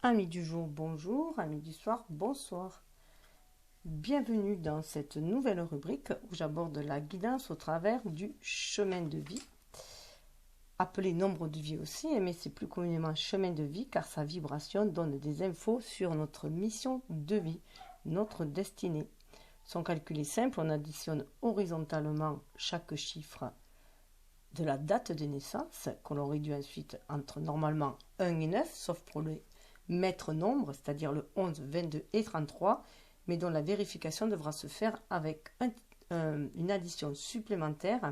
Amis du jour, bonjour, amis du soir, bonsoir. Bienvenue dans cette nouvelle rubrique où j'aborde la guidance au travers du chemin de vie, appelé nombre de vie aussi, mais c'est plus communément chemin de vie car sa vibration donne des infos sur notre mission de vie, notre destinée. Son calcul est simple, on additionne horizontalement chaque chiffre de la date de naissance, qu'on réduit ensuite entre normalement 1 et 9, sauf pour le maître nombre, c'est-à-dire le 11, 22 et 33, mais dont la vérification devra se faire avec une addition supplémentaire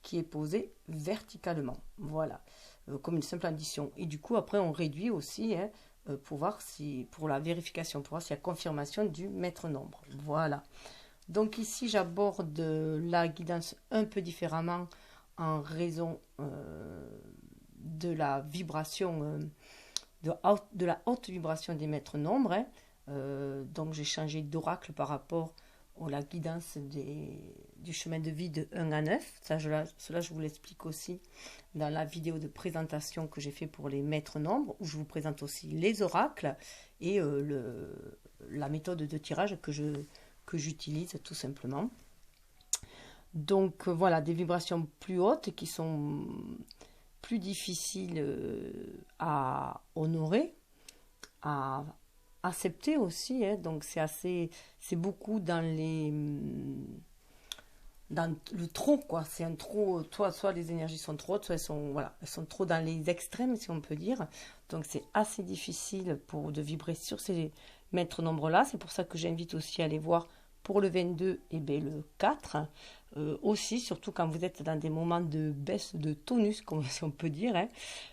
qui est posée verticalement. Voilà, comme une simple addition. Et du coup, après, on réduit aussi pour voir si, pour la vérification, pour voir s'il y a confirmation du maître nombre. Voilà. Donc ici, j'aborde la guidance un peu différemment en raison de la vibration, de la haute vibration des maîtres nombres. Donc j'ai changé d'oracle par rapport à la guidance du chemin de vie de 1 à 9. Cela, je vous l'explique aussi dans la vidéo de présentation que j'ai fait pour les maîtres nombres, où je vous présente aussi les oracles et la méthode de tirage que j'utilise tout simplement. Donc voilà, des vibrations plus hautes qui sont plus difficiles à honorer, à accepter aussi. Donc c'est beaucoup dans le trop, quoi. C'est un trop, soit les énergies sont trop hautes, soit elles sont trop dans les extrêmes, si on peut dire. Donc c'est assez difficile de vibrer sur ces maîtres nombres-là. C'est pour ça que j'invite aussi à aller voir pour le 22 et bien le 4. Aussi, surtout quand vous êtes dans des moments de baisse de tonus, comme si on peut dire,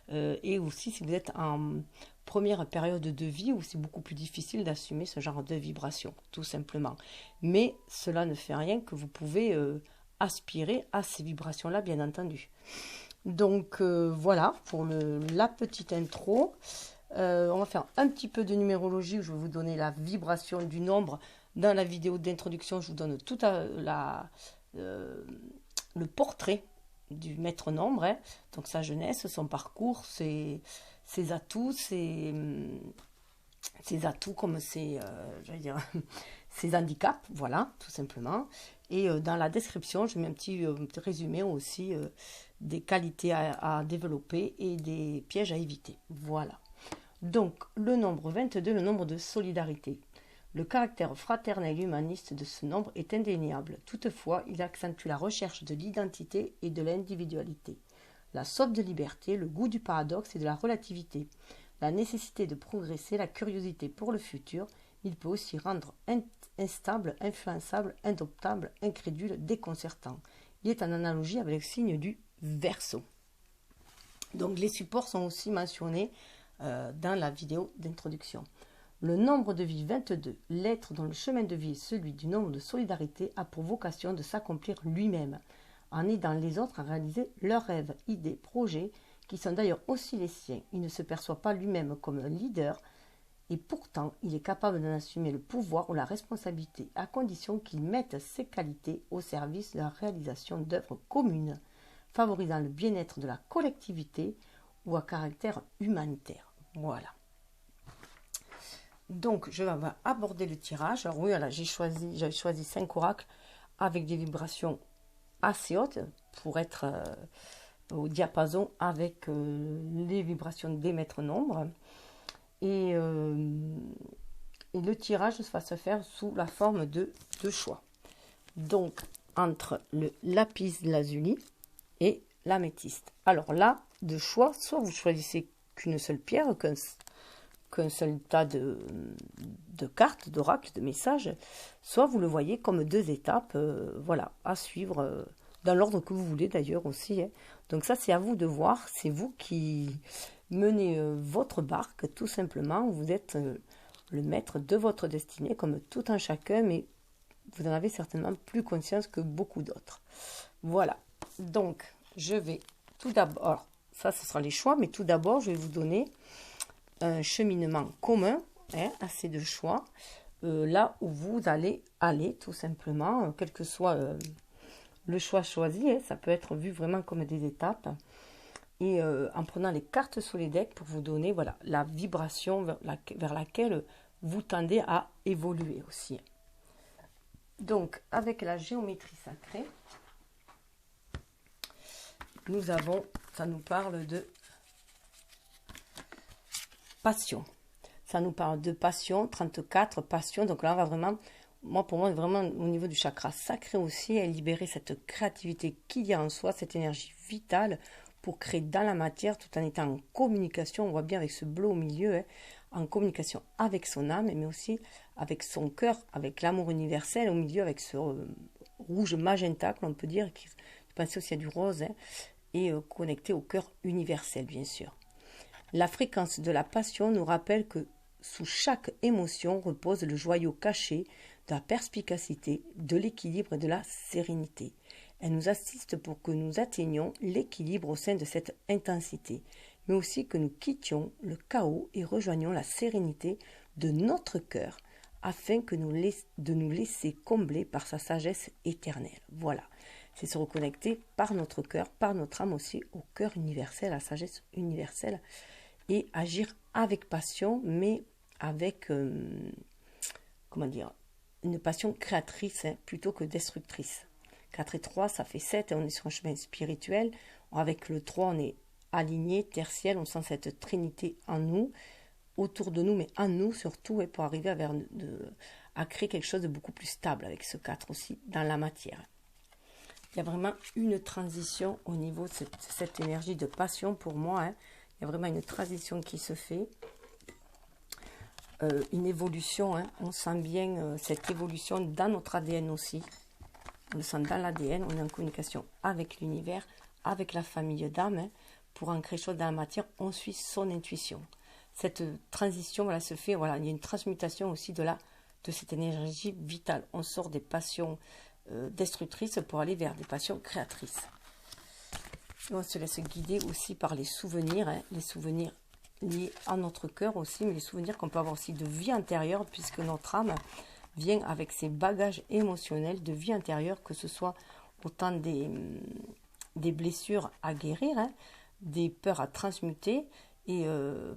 et aussi si vous êtes en première période de vie où c'est beaucoup plus difficile d'assumer ce genre de vibration, tout simplement. Mais cela ne fait rien que vous pouvez aspirer à ces vibrations-là, bien entendu. Donc voilà pour la petite intro. On va faire un petit peu de numérologie où je vais vous donner la vibration du nombre. Dans la vidéo d'introduction, je vous donne tout le portrait du maître nombre, donc sa jeunesse, son parcours, ses atouts, ses atouts comme ses handicaps, voilà, tout simplement. Et dans la description, je mets un petit résumé aussi des qualités à développer et des pièges à éviter. Voilà. Donc, le nombre 22, le nombre de solidarité. Le caractère fraternel et humaniste de ce nombre est indéniable. Toutefois, il accentue la recherche de l'identité et de l'individualité, la soif de liberté, le goût du paradoxe et de la relativité, la nécessité de progresser, la curiosité pour le futur. Il peut aussi rendre instable, influençable, indomptable, incrédule, déconcertant. Il est en analogie avec le signe du Verseau. Donc les supports sont aussi mentionnés dans la vidéo d'introduction. Le nombre de vie 22, l'être dont le chemin de vie est celui du nombre de solidarité, a pour vocation de s'accomplir lui-même, en aidant les autres à réaliser leurs rêves, idées, projets, qui sont d'ailleurs aussi les siens. Il ne se perçoit pas lui-même comme un leader, et pourtant il est capable d'en assumer le pouvoir ou la responsabilité, à condition qu'il mette ses qualités au service de la réalisation d'œuvres communes, favorisant le bien-être de la collectivité ou à caractère humanitaire. Voilà. Donc, je vais aborder le tirage. Alors oui, voilà, j'avais choisi 5 oracles avec des vibrations assez hautes pour être au diapason avec les vibrations des maîtres nombres. Et le tirage va se faire sous la forme de 2 choix. Donc, entre le lapis lazuli et l'améthyste. Alors là, de choix, soit vous choisissez qu'une seule pierre, qu'un seul tas de cartes, d'oracles, de messages, soit vous le voyez comme 2 étapes, voilà, à suivre dans l'ordre que vous voulez d'ailleurs aussi. Donc ça, c'est à vous de voir, c'est vous qui menez votre barque, tout simplement. Vous êtes le maître de votre destinée, comme tout un chacun, mais vous en avez certainement plus conscience que beaucoup d'autres. Voilà, donc je vais tout d'abord, alors ça ce sera les choix, mais tout d'abord je vais vous donner un cheminement commun à ces 2 choix, là où vous allez aller tout simplement, quel que soit le choix choisi, ça peut être vu vraiment comme des étapes. et en prenant les cartes sur les decks pour vous donner voilà, la vibration vers laquelle vous tendez à évoluer aussi. Donc, avec la géométrie sacrée, nous avons, ça nous parle de passion. Ça nous parle de passion, 34, passion. Donc là, on va vraiment, pour moi, vraiment au niveau du chakra sacré aussi, et libérer cette créativité qu'il y a en soi, cette énergie vitale pour créer dans la matière tout en étant en communication. On voit bien avec ce bleu au milieu, hein, en communication avec son âme, mais aussi avec son cœur, avec l'amour universel au milieu, avec ce rouge magenta, que l'on peut dire, qui, je pense aussi à du rose, hein, et connecté au cœur universel, bien sûr. La fréquence de la passion nous rappelle que sous chaque émotion repose le joyau caché de la perspicacité, de l'équilibre et de la sérénité. Elle nous assiste pour que nous atteignions l'équilibre au sein de cette intensité, mais aussi que nous quittions le chaos et rejoignions la sérénité de notre cœur, afin de nous laisser combler par sa sagesse éternelle. Voilà, c'est se reconnecter par notre cœur, par notre âme aussi, au cœur universel, à la sagesse universelle, et agir avec passion, mais avec, comment dire, une passion créatrice, hein, plutôt que destructrice. 4 et 3, ça fait 7, et on est sur un chemin spirituel. Avec le 3, on est aligné, tertiel, on sent cette trinité en nous, autour de nous, mais en nous surtout, et pour arriver à créer quelque chose de beaucoup plus stable avec ce 4 aussi, dans la matière. Il y a vraiment une transition au niveau de cette énergie de passion pour moi, hein. Il y a vraiment une transition qui se fait, une évolution, hein. On sent bien cette évolution dans notre ADN aussi. On le sent dans l'ADN, on est en communication avec l'univers, avec la famille d'âme, hein. Pour en créer chose dans la matière, on suit son intuition. Cette transition, voilà, se fait, voilà, il y a une transmutation aussi de cette énergie vitale. On sort des passions destructrices pour aller vers des passions créatrices. Et on se laisse guider aussi par les souvenirs, hein, les souvenirs liés à notre cœur aussi, mais les souvenirs qu'on peut avoir aussi de vie intérieure, puisque notre âme vient avec ses bagages émotionnels de vie intérieure, que ce soit autant des blessures à guérir, hein, des peurs à transmuter, et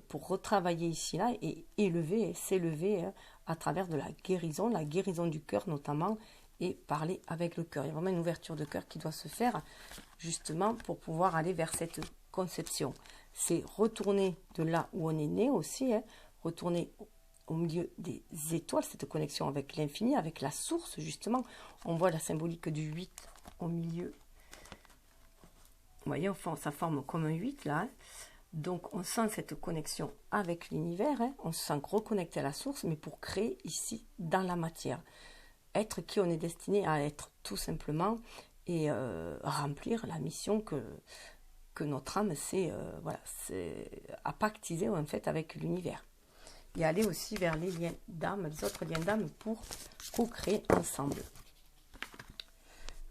pour retravailler ici là et élever, s'élever, hein, à travers de la guérison du cœur notamment, et parler avec le cœur. Il y a vraiment une ouverture de cœur qui doit se faire justement pour pouvoir aller vers cette conception. C'est retourner de là où on est né aussi, hein, retourner au milieu des étoiles, cette connexion avec l'infini, avec la source justement. On voit la symbolique du 8 au milieu. Vous voyez, ça forme comme un 8 là, hein. Donc on sent cette connexion avec l'univers, hein. On se sent reconnecté à la source, mais pour créer ici dans la matière. Être qui on est destiné à être tout simplement, et remplir la mission que notre âme a pactisé en fait avec l'univers. Et aller aussi vers les liens d'âme, les autres liens d'âme pour co-créer ensemble.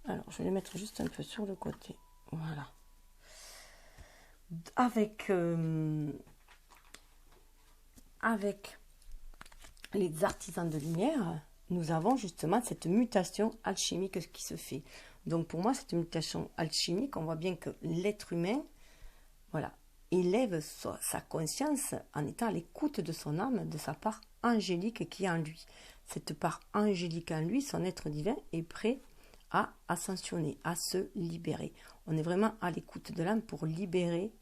Alors je vais les mettre juste un peu sur le côté. Voilà. Avec les artisans de lumière, nous avons justement cette mutation alchimique qui se fait. Donc pour moi, cette mutation alchimique, on voit bien que l'être humain, voilà, élève sa conscience en étant à l'écoute de son âme, de sa part angélique qui est en lui. Cette part angélique en lui, son être divin, est prêt à ascensionner, à se libérer. On est vraiment à l'écoute de l'âme pour libérer,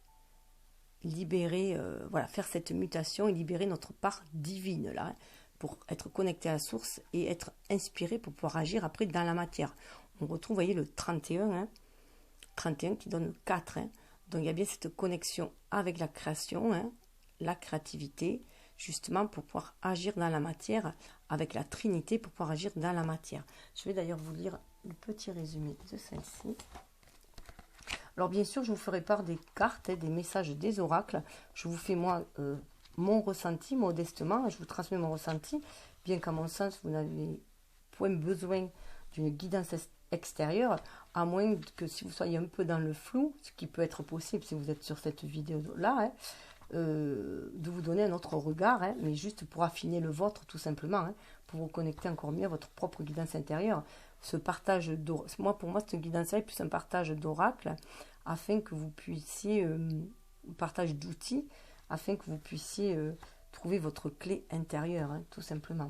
voilà, faire cette mutation et libérer notre part divine là, hein, pour être connecté à la source et être inspiré pour pouvoir agir après dans la matière. On retrouve, vous voyez, le 31, hein, 31 qui donne 4. Hein. Donc il y a bien cette connexion avec la création, hein, la créativité, justement pour pouvoir agir dans la matière, avec la Trinité pour pouvoir agir dans la matière. Je vais d'ailleurs vous lire le petit résumé de celle-ci. Alors bien sûr, je vous ferai part des cartes, des messages des oracles. Je vous fais moi mon ressenti modestement, je vous transmets mon ressenti, bien qu'à mon sens, vous n'avez point besoin d'une guidance extérieure, à moins que si vous soyez un peu dans le flou, ce qui peut être possible si vous êtes sur cette vidéo-là, hein, de vous donner un autre regard, hein, mais juste pour affiner le vôtre tout simplement, hein, pour vous connecter encore mieux à votre propre guidance intérieure. Ce partage pour moi, cette guidance-là est plus un partage d'oracle afin que vous puissiez, partage d'outils, afin que vous puissiez trouver votre clé intérieure, hein, tout simplement.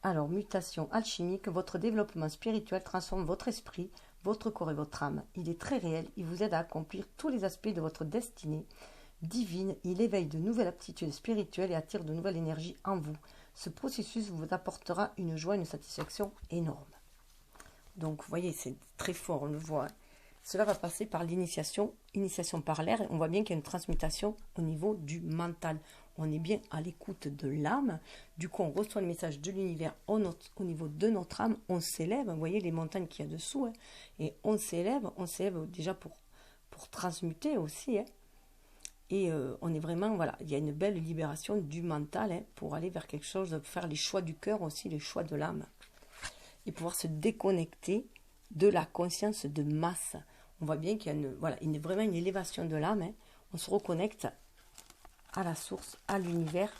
Alors, mutation alchimique, votre développement spirituel transforme votre esprit, votre corps et votre âme. Il est très réel, il vous aide à accomplir tous les aspects de votre destinée divine, il éveille de nouvelles aptitudes spirituelles et attire de nouvelles énergies en vous. Ce processus vous apportera une joie et une satisfaction énorme. Donc, vous voyez, c'est très fort, on le voit. Cela va passer par l'initiation, initiation par l'air. On voit bien qu'il y a une transmutation au niveau du mental. On est bien à l'écoute de l'âme. Du coup, on reçoit le message de l'univers au niveau de notre âme. On s'élève. Vous voyez les montagnes qu'il y a dessous. Hein, et on s'élève déjà pour transmuter aussi. Hein, et on est vraiment, voilà, il y a une belle libération du mental hein, pour aller vers quelque chose, faire les choix du cœur aussi, les choix de l'âme. Et pouvoir se déconnecter de la conscience de masse. On voit bien qu'il y a vraiment une élévation de l'âme. Hein. On se reconnecte à la source, à l'univers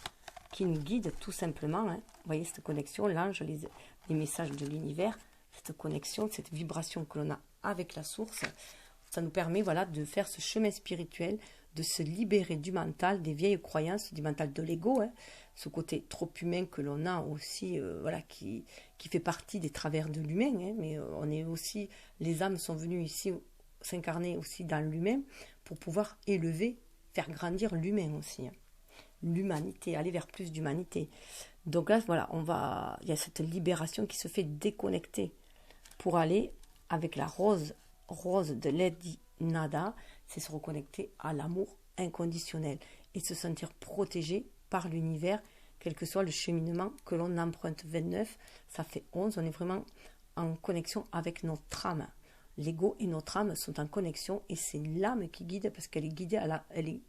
qui nous guide tout simplement. Hein. Vous voyez cette connexion, l'ange, les messages de l'univers, cette connexion, cette vibration que l'on a avec la source. Ça nous permet voilà, de faire ce chemin spirituel, de se libérer du mental, des vieilles croyances, du mental de l'ego, hein, ce côté trop humain que l'on a aussi, voilà, qui fait partie des travers de l'humain, hein, mais on est aussi, les âmes sont venues ici s'incarner aussi dans l'humain pour pouvoir élever, faire grandir l'humain aussi, hein, l'humanité, aller vers plus d'humanité. Donc là, voilà, il y a cette libération qui se fait déconnecter pour aller avec la rose de Lady Nada, c'est se reconnecter à l'amour inconditionnel et se sentir protégé par l'univers, quel que soit le cheminement que l'on emprunte. 29, ça fait 11, on est vraiment en connexion avec notre âme. L'ego et notre âme sont en connexion et c'est l'âme qui guide parce qu'elle est guidée, elle est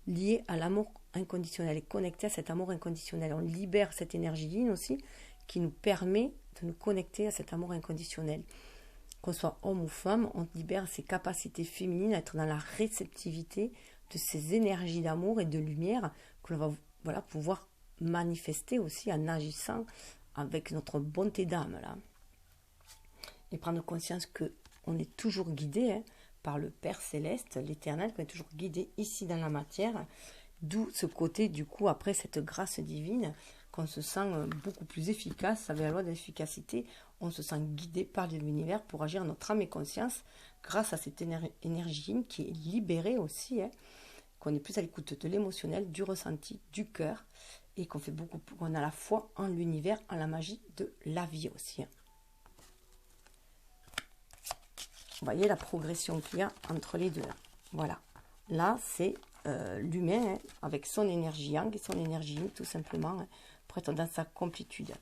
liée à l'amour inconditionnel, elle est connectée à cet amour inconditionnel. On libère cette énergie yin aussi qui nous permet de nous connecter à cet amour inconditionnel. Qu'on soit homme ou femme, on libère ses capacités féminines à être dans la réceptivité de ces énergies d'amour et de lumière que l'on va pouvoir manifester aussi en agissant avec notre bonté d'âme. Là. Et prendre conscience qu'on est toujours guidé hein, par le Père Céleste, l'Éternel, qu'on est toujours guidé ici dans la matière, d'où ce côté, du coup, après cette grâce divine, qu'on se sent beaucoup plus efficace, avec la loi d'efficacité, on se sent guidé par l'univers pour agir notre âme et conscience grâce à cette énergie qui est libérée aussi, hein, qu'on est plus à l'écoute de l'émotionnel, du ressenti, du cœur, et qu'on a la foi en l'univers, en la magie de la vie aussi. Hein. Vous voyez la progression qu'il y a entre les deux. Hein. Voilà. Là, c'est l'humain, hein, avec son énergie yang et son énergie yin, tout simplement, hein, pour être dans sa complétude.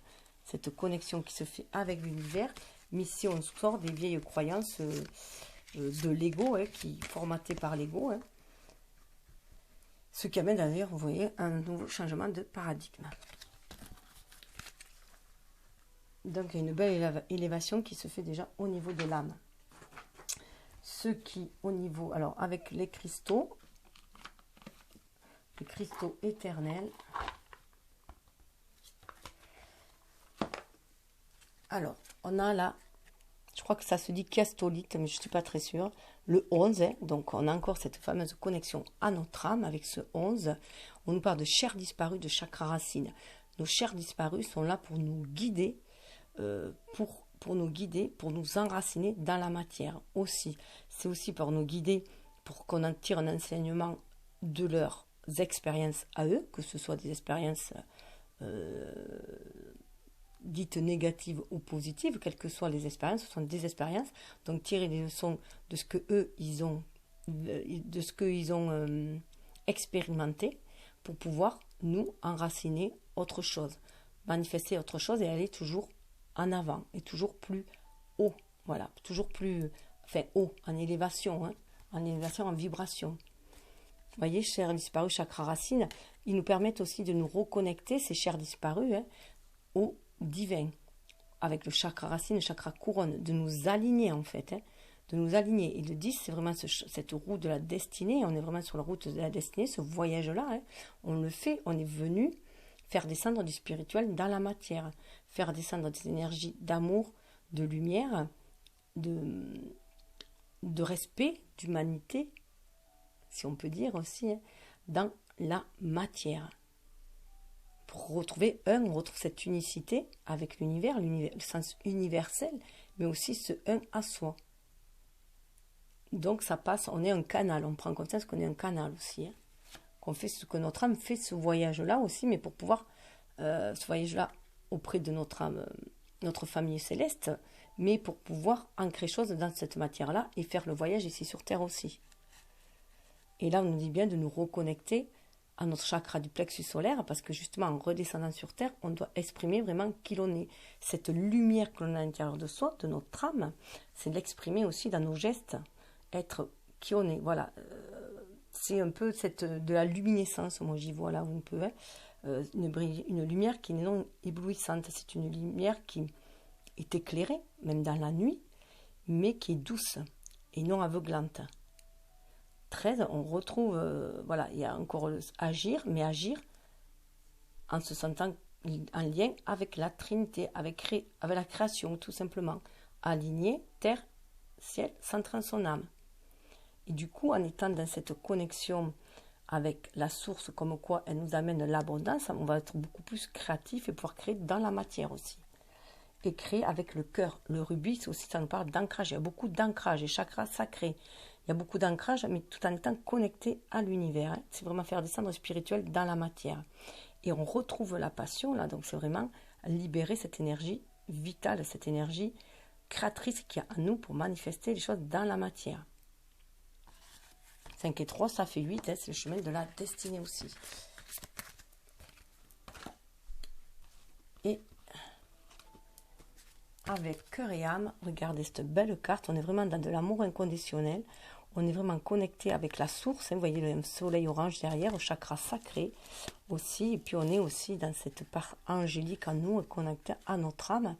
Cette connexion qui se fait avec l'univers, mais si on sort des vieilles croyances de l'ego, hein, qui formaté par l'ego, hein, ce qui amène d'ailleurs, vous voyez, un nouveau changement de paradigme. Donc il y a une belle élévation qui se fait déjà au niveau de l'âme. Ce qui, au niveau, alors avec les cristaux éternels. Alors, on a là, je crois que ça se dit castolite, mais je ne suis pas très sûre. Le 11, hein, donc on a encore cette fameuse connexion à notre âme avec ce 11. On nous parle de chair disparue, de chakra racine. Nos chairs disparues sont là pour nous guider, pour nous guider, pour nous enraciner dans la matière aussi. C'est aussi pour nous guider, pour qu'on en tire un enseignement de leurs expériences à eux, que ce soit des expériences dites négatives ou positives, quelles que soient les expériences, ce sont des expériences, donc tirer des leçons de ce que eux ils ont, expérimenté pour pouvoir nous enraciner autre chose, manifester autre chose et aller toujours en avant et toujours plus haut, voilà, toujours plus, haut, en élévation, hein, en vibration. Vous voyez, chairs disparues, chakra racine, ils nous permettent aussi de nous reconnecter, ces chairs disparues, hein, au divin, avec le chakra racine, le chakra couronne, de nous aligner en fait, hein, de nous aligner. Et le 10, c'est vraiment cette route de la destinée, on est vraiment sur la route de la destinée, ce voyage-là, hein, on le fait, on est venu faire descendre du spirituel dans la matière, faire descendre des énergies d'amour, de lumière, de respect, d'humanité, si on peut dire aussi, hein, dans la matière. Pour retrouver on retrouve cette unicité avec l'univers, le sens universel, mais aussi ce un à soi. Donc ça passe, on est un canal, on prend conscience qu'on est un canal aussi, hein, que notre âme fait ce voyage-là aussi, mais pour pouvoir, ce voyage-là auprès de notre âme, notre famille céleste, mais pour pouvoir ancrer chose dans cette matière-là et faire le voyage ici sur Terre aussi. Et là, on nous dit bien de nous reconnecter à notre chakra du plexus solaire, parce que justement, en redescendant sur Terre, on doit exprimer vraiment qui l'on est. Cette lumière que l'on a à l'intérieur de soi, de notre âme, c'est de l'exprimer aussi dans nos gestes, être qui on est. Voilà, c'est un peu de la luminescence, moi j'y vois là où on peut, hein, une lumière qui n'est non éblouissante, c'est une lumière qui est éclairée, même dans la nuit, mais qui est douce et non aveuglante. 13, on retrouve, voilà, il y a encore agir, mais agir en se sentant en lien avec la Trinité, avec la création, tout simplement. Aligner terre, ciel, centrant son âme. Et du coup, en étant dans cette connexion avec la source, comme quoi elle nous amène l'abondance, on va être beaucoup plus créatif et pouvoir créer dans la matière aussi. Et créer avec le cœur. Le rubis, aussi, ça nous parle d'ancrage. Il y a beaucoup d'ancrage et chakras sacrés. Il y a beaucoup d'ancrage, mais tout en étant connecté à l'univers. Hein. C'est vraiment faire descendre le spirituel dans la matière. Et on retrouve la passion, là. Donc, c'est vraiment libérer cette énergie vitale, cette énergie créatrice qu'il y a en nous pour manifester les choses dans la matière. 5 et 3, ça fait 8. Hein, c'est le chemin de la destinée aussi. Et avec cœur et âme, regardez cette belle carte, on est vraiment dans de l'amour inconditionnel, on est vraiment connecté avec la source, hein, vous voyez le soleil orange derrière, au chakra sacré aussi, et puis on est aussi dans cette part angélique en nous, connecté à notre âme,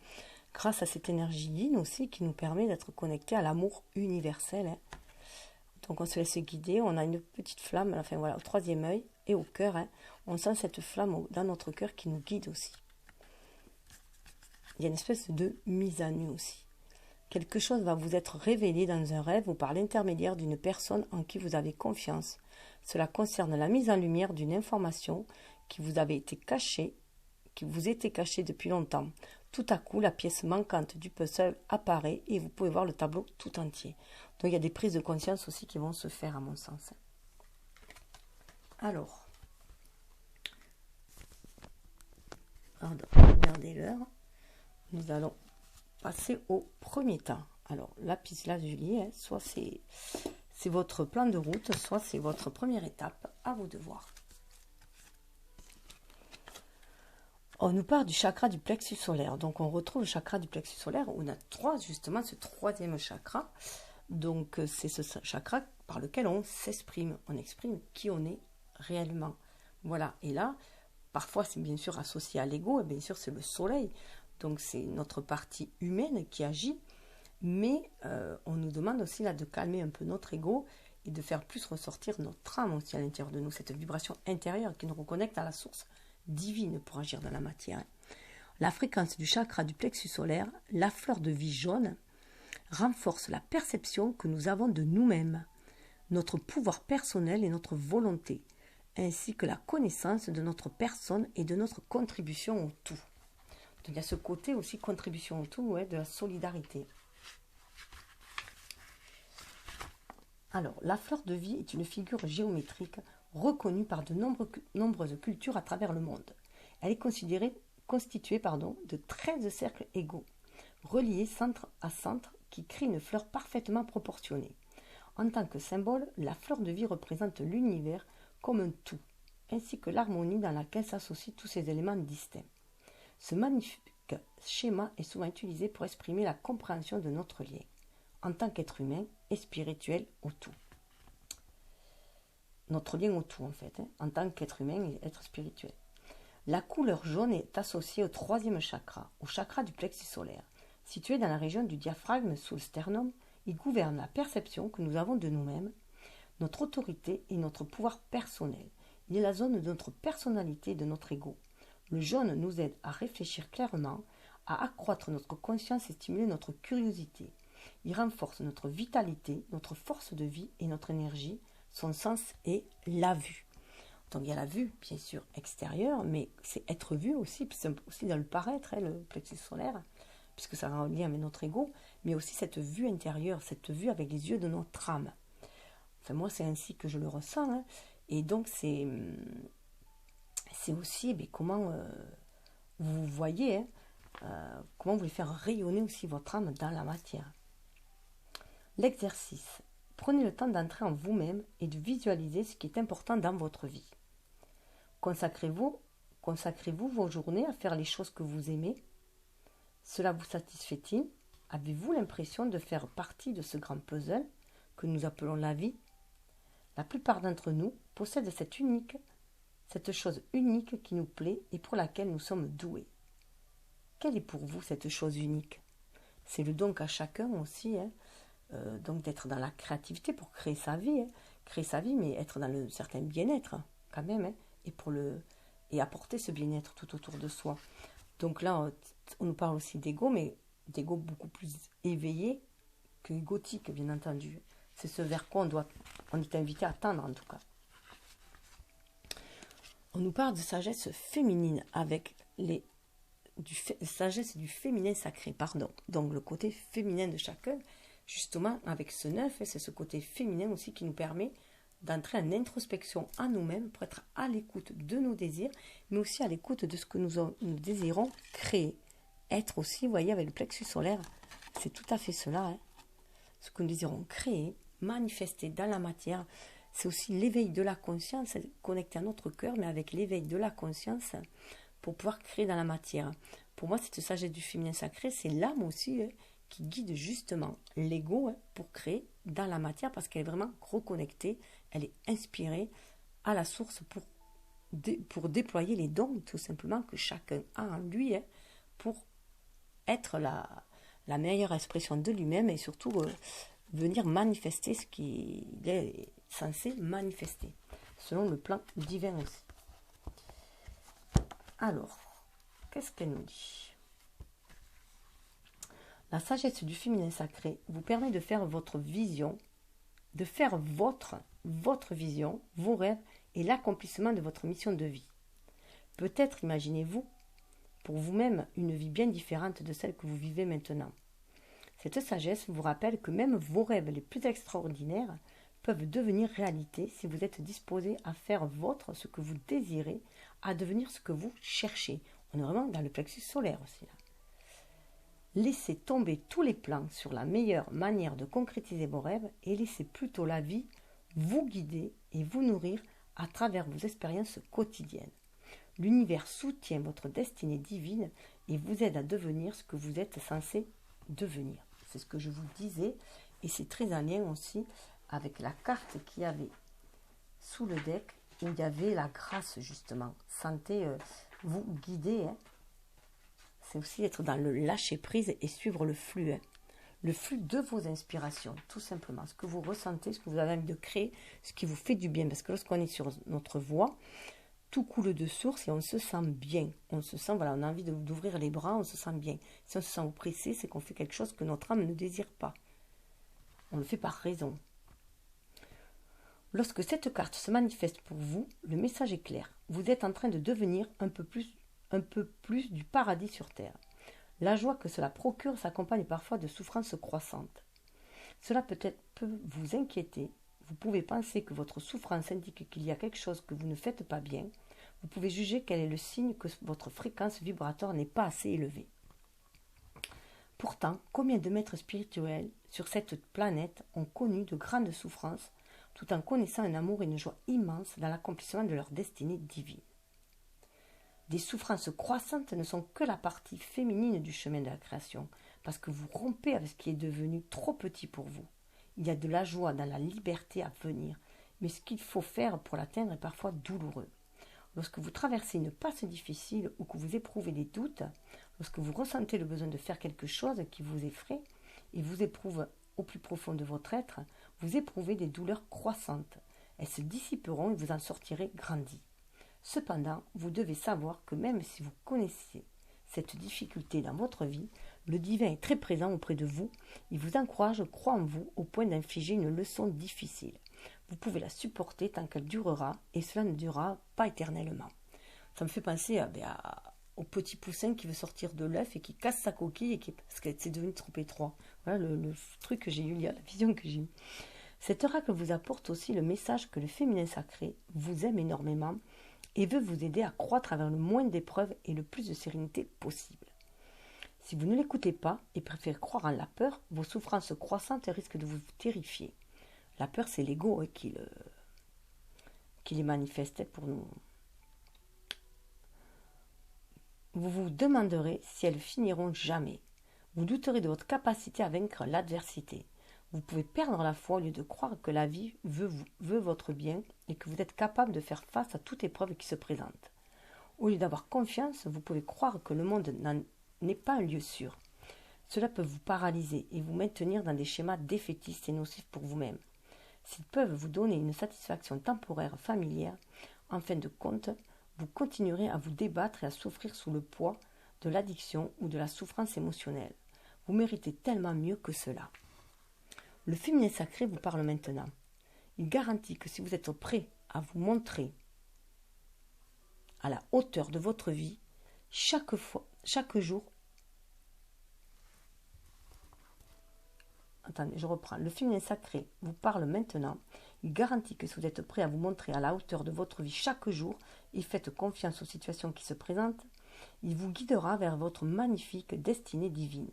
grâce à cette énergie yin aussi, qui nous permet d'être connecté à l'amour universel. Hein. Donc on se laisse guider, on a une petite flamme, enfin voilà, au troisième œil et au cœur, hein, on sent cette flamme dans notre cœur qui nous guide aussi. Il y a une espèce de mise à nu aussi. Quelque chose va vous être révélé dans un rêve ou par l'intermédiaire d'une personne en qui vous avez confiance. Cela concerne la mise en lumière d'une information qui vous avait été cachée, qui vous était cachée depuis longtemps. Tout à coup, la pièce manquante du puzzle apparaît et vous pouvez voir le tableau tout entier. Donc il y a des prises de conscience aussi qui vont se faire à mon sens. Alors, regardez l'heure. Nous allons passer au premier temps. Alors, lapis lazuli, hein, soit c'est votre plan de route, soit c'est votre première étape. À vous de voir. On nous parle du chakra du plexus solaire. Donc, on retrouve le chakra du plexus solaire où on a justement ce troisième chakra. Donc, c'est ce chakra par lequel on s'exprime. On exprime qui on est réellement. Voilà. Et là, parfois, c'est bien sûr associé à l'ego. Et bien sûr, c'est le soleil. Donc c'est notre partie humaine qui agit, mais on nous demande aussi là de calmer un peu notre ego et de faire plus ressortir notre âme aussi à l'intérieur de nous, cette vibration intérieure qui nous reconnecte à la source divine pour agir dans la matière. La fréquence du chakra du plexus solaire, la fleur de vie jaune, renforce la perception que nous avons de nous-mêmes, notre pouvoir personnel et notre volonté, ainsi que la connaissance de notre personne et de notre contribution au tout. Donc, il y a ce côté aussi contribution au tout, ouais, de la solidarité. Alors, la fleur de vie est une figure géométrique reconnue par de nombreuses cultures à travers le monde. Elle est constituée de 13 cercles égaux, reliés centre à centre, qui créent une fleur parfaitement proportionnée. En tant que symbole, la fleur de vie représente l'univers comme un tout, ainsi que l'harmonie dans laquelle s'associent tous ces éléments distincts. Ce magnifique schéma est souvent utilisé pour exprimer la compréhension de notre lien, en tant qu'être humain et spirituel au tout. Notre lien au tout, en fait, hein, en tant qu'être humain et être spirituel. La couleur jaune est associée au troisième chakra, au chakra du plexus solaire. Situé dans la région du diaphragme sous le sternum, il gouverne la perception que nous avons de nous-mêmes, notre autorité et notre pouvoir personnel. Il est la zone de notre personnalité et de notre ego. Le jaune nous aide à réfléchir clairement, à accroître notre conscience et stimuler notre curiosité. Il renforce notre vitalité, notre force de vie et notre énergie. Son sens est la vue. Donc il y a la vue, bien sûr, extérieure, mais c'est être vu aussi, puis c'est aussi dans le paraître, le plexus solaire, puisque ça a un lien avec notre ego, mais aussi cette vue intérieure, cette vue avec les yeux de notre âme. Enfin, moi, c'est ainsi que je le ressens. Hein. Et donc, c'est aussi comment vous voyez, comment vous voulez faire rayonner aussi votre âme dans la matière. L'exercice. Prenez le temps d'entrer en vous-même et de visualiser ce qui est important dans votre vie. Consacrez-vous vos journées à faire les choses que vous aimez. Cela vous satisfait-il? Avez-vous l'impression de faire partie de ce grand puzzle que nous appelons la vie? La plupart d'entre nous possèdent cette chose unique qui nous plaît et pour laquelle nous sommes doués. Quelle est pour vous cette chose unique? C'est le don à chacun aussi, donc d'être dans la créativité pour créer sa vie, mais être dans le certain bien-être quand même, et apporter ce bien-être tout autour de soi. Donc là, on nous parle aussi d'ego, mais d'ego beaucoup plus éveillé que égotique, bien entendu. C'est ce vers quoi on est invité à tendre en tout cas. On nous parle de sagesse féminine avec sagesse du féminin sacré, pardon. Donc le côté féminin de chacun, justement avec ce 9, c'est ce côté féminin aussi qui nous permet d'entrer en introspection à nous-mêmes pour être à l'écoute de nos désirs, mais aussi à l'écoute de ce que nous désirons créer. Être aussi, vous voyez, avec le plexus solaire, c'est tout à fait cela. Hein. Ce que nous désirons créer, manifester dans la matière, c'est aussi l'éveil de la conscience, connecté à notre cœur, mais avec l'éveil de la conscience pour pouvoir créer dans la matière. Pour moi, cette sagesse du féminin sacré, c'est l'âme aussi qui guide justement l'ego pour créer dans la matière parce qu'elle est vraiment reconnectée, elle est inspirée à la source pour déployer les dons tout simplement que chacun a en lui pour être la meilleure expression de lui-même et surtout venir manifester ce qu'il est censé manifester, selon le plan divin aussi. Alors, qu'est-ce qu'elle nous dit? La sagesse du féminin sacré vous permet de faire votre vision, de faire votre vision, vos rêves et l'accomplissement de votre mission de vie. Peut-être imaginez-vous pour vous-même une vie bien différente de celle que vous vivez maintenant. Cette sagesse vous rappelle que même vos rêves les plus extraordinaires peuvent devenir réalité si vous êtes disposé à faire votre ce que vous désirez, à devenir ce que vous cherchez. On est vraiment dans le plexus solaire aussi. Là. Laissez tomber tous les plans sur la meilleure manière de concrétiser vos rêves et laissez plutôt la vie vous guider et vous nourrir à travers vos expériences quotidiennes. L'univers soutient votre destinée divine et vous aide à devenir ce que vous êtes censé devenir. C'est ce que je vous disais et c'est très en lien aussi avec la carte qu'il y avait sous le deck où il y avait la grâce justement. Sentez vous guider. Hein. C'est aussi être dans le lâcher prise et suivre le flux. Hein. Le flux de vos inspirations, tout simplement. Ce que vous ressentez, ce que vous avez envie de créer, ce qui vous fait du bien. Parce que lorsqu'on est sur notre voie, tout coule de source et on se sent bien. On se sent, voilà, on a envie d'ouvrir les bras, on se sent bien. Si on se sent oppressé, c'est qu'on fait quelque chose que notre âme ne désire pas. On le fait par raison. Lorsque cette carte se manifeste pour vous, le message est clair. Vous êtes en train de devenir un peu plus du paradis sur terre. La joie que cela procure s'accompagne parfois de souffrances croissantes. Cela peut vous inquiéter. Vous pouvez penser que votre souffrance indique qu'il y a quelque chose que vous ne faites pas bien. Vous pouvez juger quel est le signe que votre fréquence vibratoire n'est pas assez élevée. Pourtant, combien de maîtres spirituels sur cette planète ont connu de grandes souffrances tout en connaissant un amour et une joie immenses dans l'accomplissement de leur destinée divine. Des souffrances croissantes ne sont que la partie féminine du chemin de la création, parce que vous rompez avec ce qui est devenu trop petit pour vous. Il y a de la joie dans la liberté à venir, mais ce qu'il faut faire pour l'atteindre est parfois douloureux. Lorsque vous traversez une passe difficile ou que vous éprouvez des doutes, lorsque vous ressentez le besoin de faire quelque chose qui vous effraie et vous éprouve au plus profond de votre être, vous éprouvez des douleurs croissantes. Elles se dissiperont et vous en sortirez grandi. Cependant, vous devez savoir que même si vous connaissez cette difficulté dans votre vie, le divin est très présent auprès de vous. Il vous encourage, croit en vous, au point d'infliger une leçon difficile. Vous pouvez la supporter tant qu'elle durera, et cela ne durera pas éternellement. Ça me fait penser au petit poussin qui veut sortir de l'œuf et qui casse sa coquille parce que c'est devenu trop étroit. Voilà le truc que j'ai eu, la vision que j'ai eue. Cet oracle vous apporte aussi le message que le féminin sacré vous aime énormément et veut vous aider à croître avec le moins d'épreuves et le plus de sérénité possible. Si vous ne l'écoutez pas et préférez croire en la peur, vos souffrances croissantes risquent de vous terrifier. La peur, c'est l'ego qui les manifeste pour nous. Vous vous demanderez si elles finiront jamais. Vous douterez de votre capacité à vaincre l'adversité. Vous pouvez perdre la foi au lieu de croire que la vie veut votre bien et que vous êtes capable de faire face à toute épreuve qui se présente. Au lieu d'avoir confiance, vous pouvez croire que le monde n'est pas un lieu sûr. Cela peut vous paralyser et vous maintenir dans des schémas défaitistes et nocifs pour vous-même. S'ils peuvent vous donner une satisfaction temporaire familière, en fin de compte, vous continuerez à vous débattre et à souffrir sous le poids de l'addiction ou de la souffrance émotionnelle. Vous méritez tellement mieux que cela. Le féminin sacré vous parle maintenant. Il garantit que si vous êtes prêt à vous montrer à la hauteur de votre vie, chaque jour. Attendez, je reprends. Le féminin sacré vous parle maintenant. Il garantit que si vous êtes prêt à vous montrer à la hauteur de votre vie chaque jour et faites confiance aux situations qui se présentent, il vous guidera vers votre magnifique destinée divine.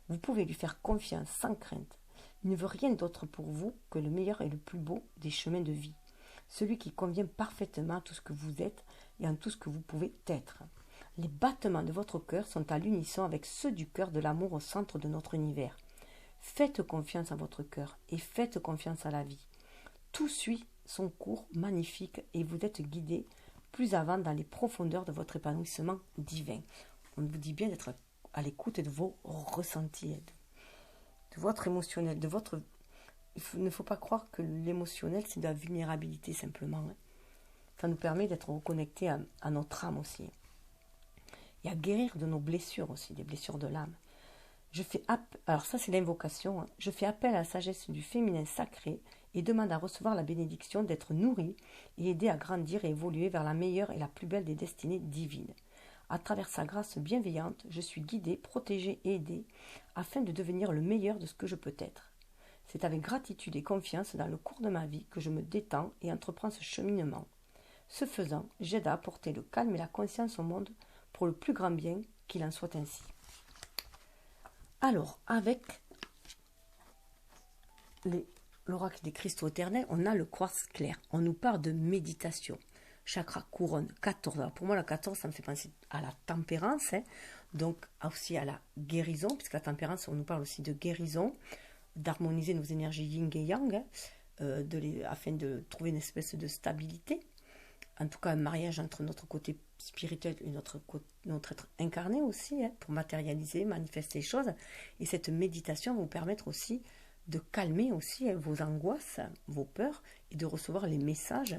Vous pouvez lui faire confiance sans crainte. Il ne veut rien d'autre pour vous que le meilleur et le plus beau des chemins de vie, celui qui convient parfaitement à tout ce que vous êtes et à tout ce que vous pouvez être. Les battements de votre cœur sont à l'unisson avec ceux du cœur de l'amour au centre de notre univers. Faites confiance à votre cœur et faites confiance à la vie. Tout suit son cours magnifique et vous êtes guidé plus avant dans les profondeurs de votre épanouissement divin. On vous dit bien d'être à l'écoute de vos ressentis, de votre émotionnel, il ne faut pas croire que l'émotionnel, c'est de la vulnérabilité simplement. Ça nous permet d'être reconnectés à notre âme aussi. Et à guérir de nos blessures aussi, des blessures de l'âme. Alors ça, c'est l'invocation. Je fais appel à la sagesse du féminin sacré et demande à recevoir la bénédiction d'être nourri et aidé à grandir et évoluer vers la meilleure et la plus belle des destinées divines. À travers sa grâce bienveillante, je suis guidé, protégé et aidé afin de devenir le meilleur de ce que je peux être. C'est avec gratitude et confiance dans le cours de ma vie que je me détends et entreprends ce cheminement. Ce faisant, j'aide à apporter le calme et la conscience au monde pour le plus grand bien qu'il en soit ainsi. Alors, avec l'oracle des cristaux éternels, on a le quartz clair. On nous parle de méditation. Chakra couronne 14. Alors pour moi, la 14, ça me fait penser à la tempérance, donc aussi à la guérison, puisque la tempérance, on nous parle aussi de guérison, d'harmoniser nos énergies yin et yang, afin de trouver une espèce de stabilité. En tout cas, un mariage entre notre côté spirituel et notre être incarné aussi, pour matérialiser, manifester les choses. Et cette méditation va vous permettre aussi de calmer aussi vos angoisses, vos peurs, et de recevoir les messages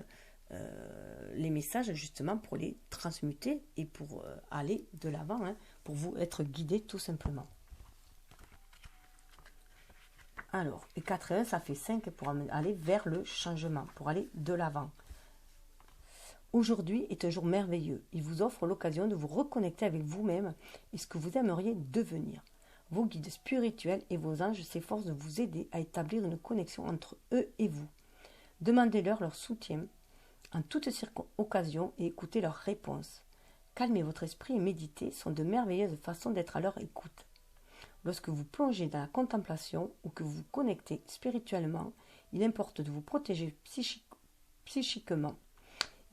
justement pour les transmuter et pour aller de l'avant, pour vous être guidé tout simplement. Alors, et 4 et 1, ça fait 5 pour aller vers le changement, pour aller de l'avant. Aujourd'hui est un jour merveilleux. Il vous offre l'occasion de vous reconnecter avec vous-même et ce que vous aimeriez devenir. Vos guides spirituels et vos anges s'efforcent de vous aider à établir une connexion entre eux et vous. Demandez-leur leur soutien en toute occasion et écoutez leurs réponses. Calmer votre esprit et méditer sont de merveilleuses façons d'être à leur écoute. Lorsque vous plongez dans la contemplation ou que vous vous connectez spirituellement, il importe de vous protéger psychiquement.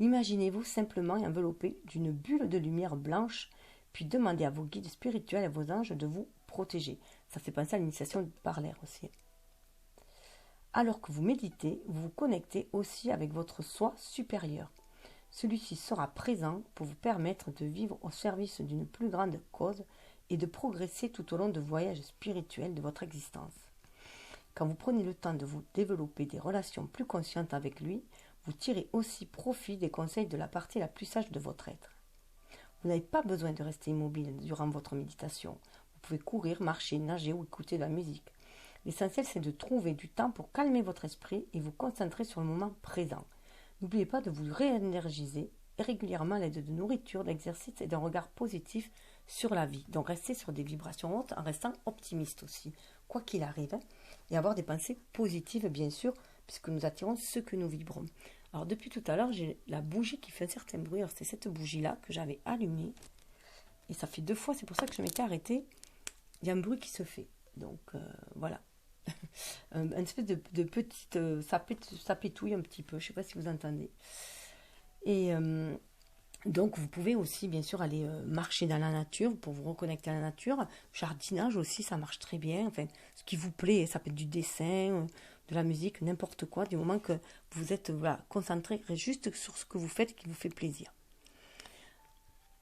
Imaginez-vous simplement enveloppé d'une bulle de lumière blanche, puis demandez à vos guides spirituels et à vos anges de vous protéger. Ça fait penser à l'initiation par l'air aussi. Alors que vous méditez, vous vous connectez aussi avec votre soi supérieur. Celui-ci sera présent pour vous permettre de vivre au service d'une plus grande cause et de progresser tout au long du voyage spirituel de votre existence. Quand vous prenez le temps de vous développer des relations plus conscientes avec lui, vous tirez aussi profit des conseils de la partie la plus sage de votre être. Vous n'avez pas besoin de rester immobile durant votre méditation. Vous pouvez courir, marcher, nager ou écouter de la musique. L'essentiel, c'est de trouver du temps pour calmer votre esprit et vous concentrer sur le moment présent. N'oubliez pas de vous réénergiser régulièrement à l'aide de nourriture, d'exercice et d'un regard positif sur la vie. Donc restez sur des vibrations hautes en restant optimiste aussi, quoi qu'il arrive, hein, et avoir des pensées positives bien sûr, puisque nous attirons ce que nous vibrons. Alors depuis tout à l'heure, j'ai la bougie qui fait un certain bruit. Alors c'est cette bougie-là que j'avais allumée, et ça fait 2 fois, c'est pour ça que je m'étais arrêtée. Il y a un bruit qui se fait, donc voilà. Une espèce de petite... ça pétouille un petit peu, je ne sais pas si vous entendez. Et donc, vous pouvez aussi, bien sûr, aller marcher dans la nature pour vous reconnecter à la nature. Jardinage aussi, ça marche très bien. Enfin, ce qui vous plaît, ça peut être du dessin, de la musique, n'importe quoi, du moment que vous êtes concentré juste sur ce que vous faites qui vous fait plaisir.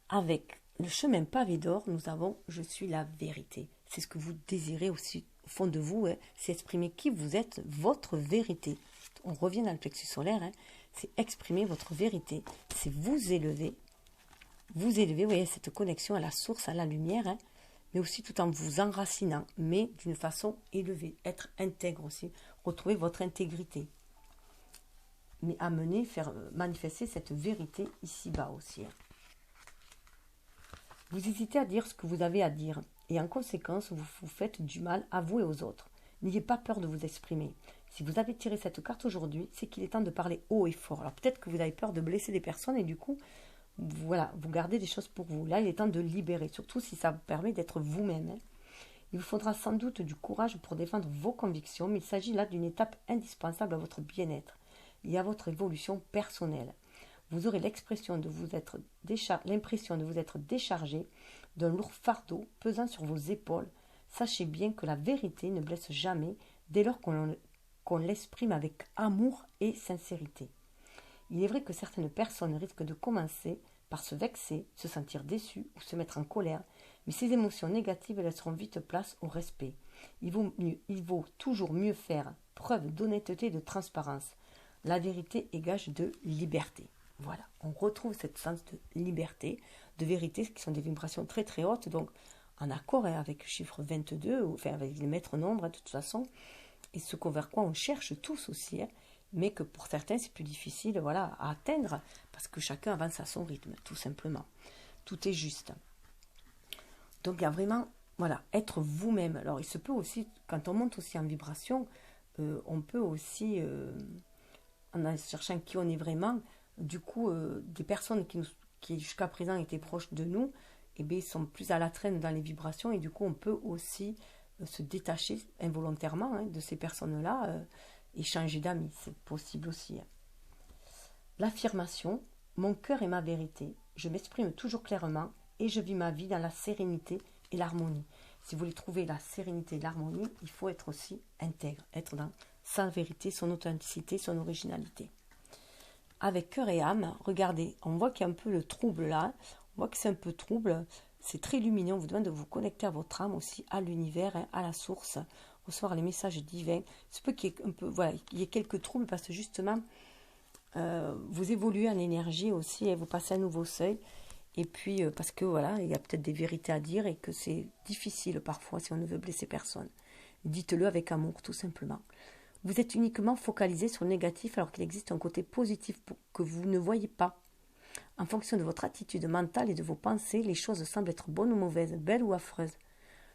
Avec le chemin pavé d'or, nous avons « Je suis la vérité ». C'est ce que vous désirez aussi au fond de vous, hein, c'est exprimer qui vous êtes, votre vérité. On revient dans le plexus solaire, hein, c'est exprimer votre vérité, c'est vous élever, vous voyez, cette connexion à la source, à la lumière, hein, mais aussi tout en vous enracinant, mais d'une façon élevée, être intègre aussi, retrouver votre intégrité, mais amener, faire manifester cette vérité ici-bas aussi. Hein. Vous hésitez à dire ce que vous avez à dire, et en conséquence, vous vous faites du mal à vous et aux autres. N'ayez pas peur de vous exprimer. Si vous avez tiré cette carte aujourd'hui, c'est qu'il est temps de parler haut et fort. Alors peut-être que vous avez peur de blesser des personnes et du coup, voilà, vous gardez des choses pour vous. Là, il est temps de libérer, surtout si ça vous permet d'être vous-même. Hein. Il vous faudra sans doute du courage pour défendre vos convictions, mais il s'agit là d'une étape indispensable à votre bien-être et à votre évolution personnelle. Vous aurez l'impression de vous être déchargé d'un lourd fardeau pesant sur vos épaules. Sachez bien que la vérité ne blesse jamais dès lors qu'on l'exprime avec amour et sincérité. Il est vrai que certaines personnes risquent de commencer par se vexer, se sentir déçues ou se mettre en colère, mais ces émotions négatives laisseront vite place au respect. Il vaut toujours mieux faire preuve d'honnêteté et de transparence. La vérité est gage de liberté. Voilà, on retrouve cette sens de liberté, de vérité, qui sont des vibrations très très hautes, donc en accord avec le chiffre 22, enfin avec les maîtres nombres de toute façon, et ce vers quoi on cherche tous aussi, hein, mais que pour certains c'est plus difficile à atteindre, parce que chacun avance à son rythme, tout simplement. Tout est juste. Donc il y a vraiment, être vous-même. Alors il se peut aussi, quand on monte aussi en vibration, on peut aussi, en cherchant qui on est vraiment, du coup, des personnes qui jusqu'à présent étaient proches de nous, sont plus à la traîne dans les vibrations, et du coup, on peut aussi se détacher involontairement de ces personnes-là et changer d'amis. C'est possible aussi. Hein. L'affirmation, mon cœur est ma vérité, je m'exprime toujours clairement et je vis ma vie dans la sérénité et l'harmonie. Si vous voulez trouver la sérénité et l'harmonie, il faut être aussi intègre, être dans sa vérité, son authenticité, son originalité. Avec cœur et âme, regardez, on voit qu'il y a un peu le trouble là, on voit que c'est un peu trouble, c'est très lumineux, on vous demande de vous connecter à votre âme aussi, à l'univers, hein, à la source, recevoir les messages divins. Il se peut qu'il y ait un peu, il y ait quelques troubles parce que justement, vous évoluez en énergie aussi et vous passez un nouveau seuil. Et puis, parce que il y a peut-être des vérités à dire et que c'est difficile parfois si on ne veut blesser personne. Dites-le avec amour, tout simplement. Vous êtes uniquement focalisé sur le négatif alors qu'il existe un côté positif que vous ne voyez pas. En fonction de votre attitude mentale et de vos pensées, les choses semblent être bonnes ou mauvaises, belles ou affreuses.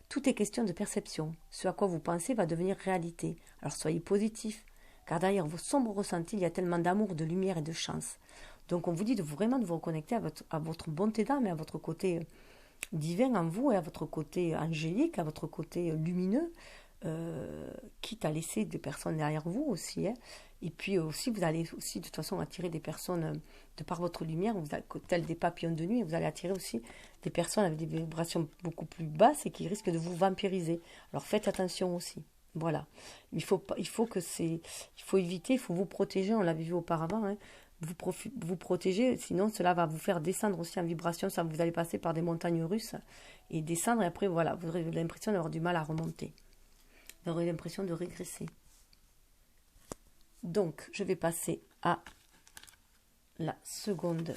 Tout est question de perception. Ce à quoi vous pensez va devenir réalité. Alors soyez positif, car derrière vos sombres ressentis, il y a tellement d'amour, de lumière et de chance. Donc on vous dit vraiment de vous reconnecter à votre bonté d'âme et à votre côté divin en vous et à votre côté angélique, à votre côté lumineux, quitte à laisser des personnes derrière vous aussi. Hein. Et puis aussi, vous allez aussi de toute façon attirer des personnes de par votre lumière, tels des papillons de nuit, et vous allez attirer aussi des personnes avec des vibrations beaucoup plus basses et qui risquent de vous vampiriser. Alors faites attention aussi. Voilà. Il faut éviter, il faut vous protéger, on l'avait vu auparavant, hein. Vous protéger, sinon cela va vous faire descendre aussi en vibration, vous allez passer par des montagnes russes et descendre, et après vous aurez l'impression d'avoir du mal à remonter. Vous aurez l'impression de régresser. Donc, je vais passer à la seconde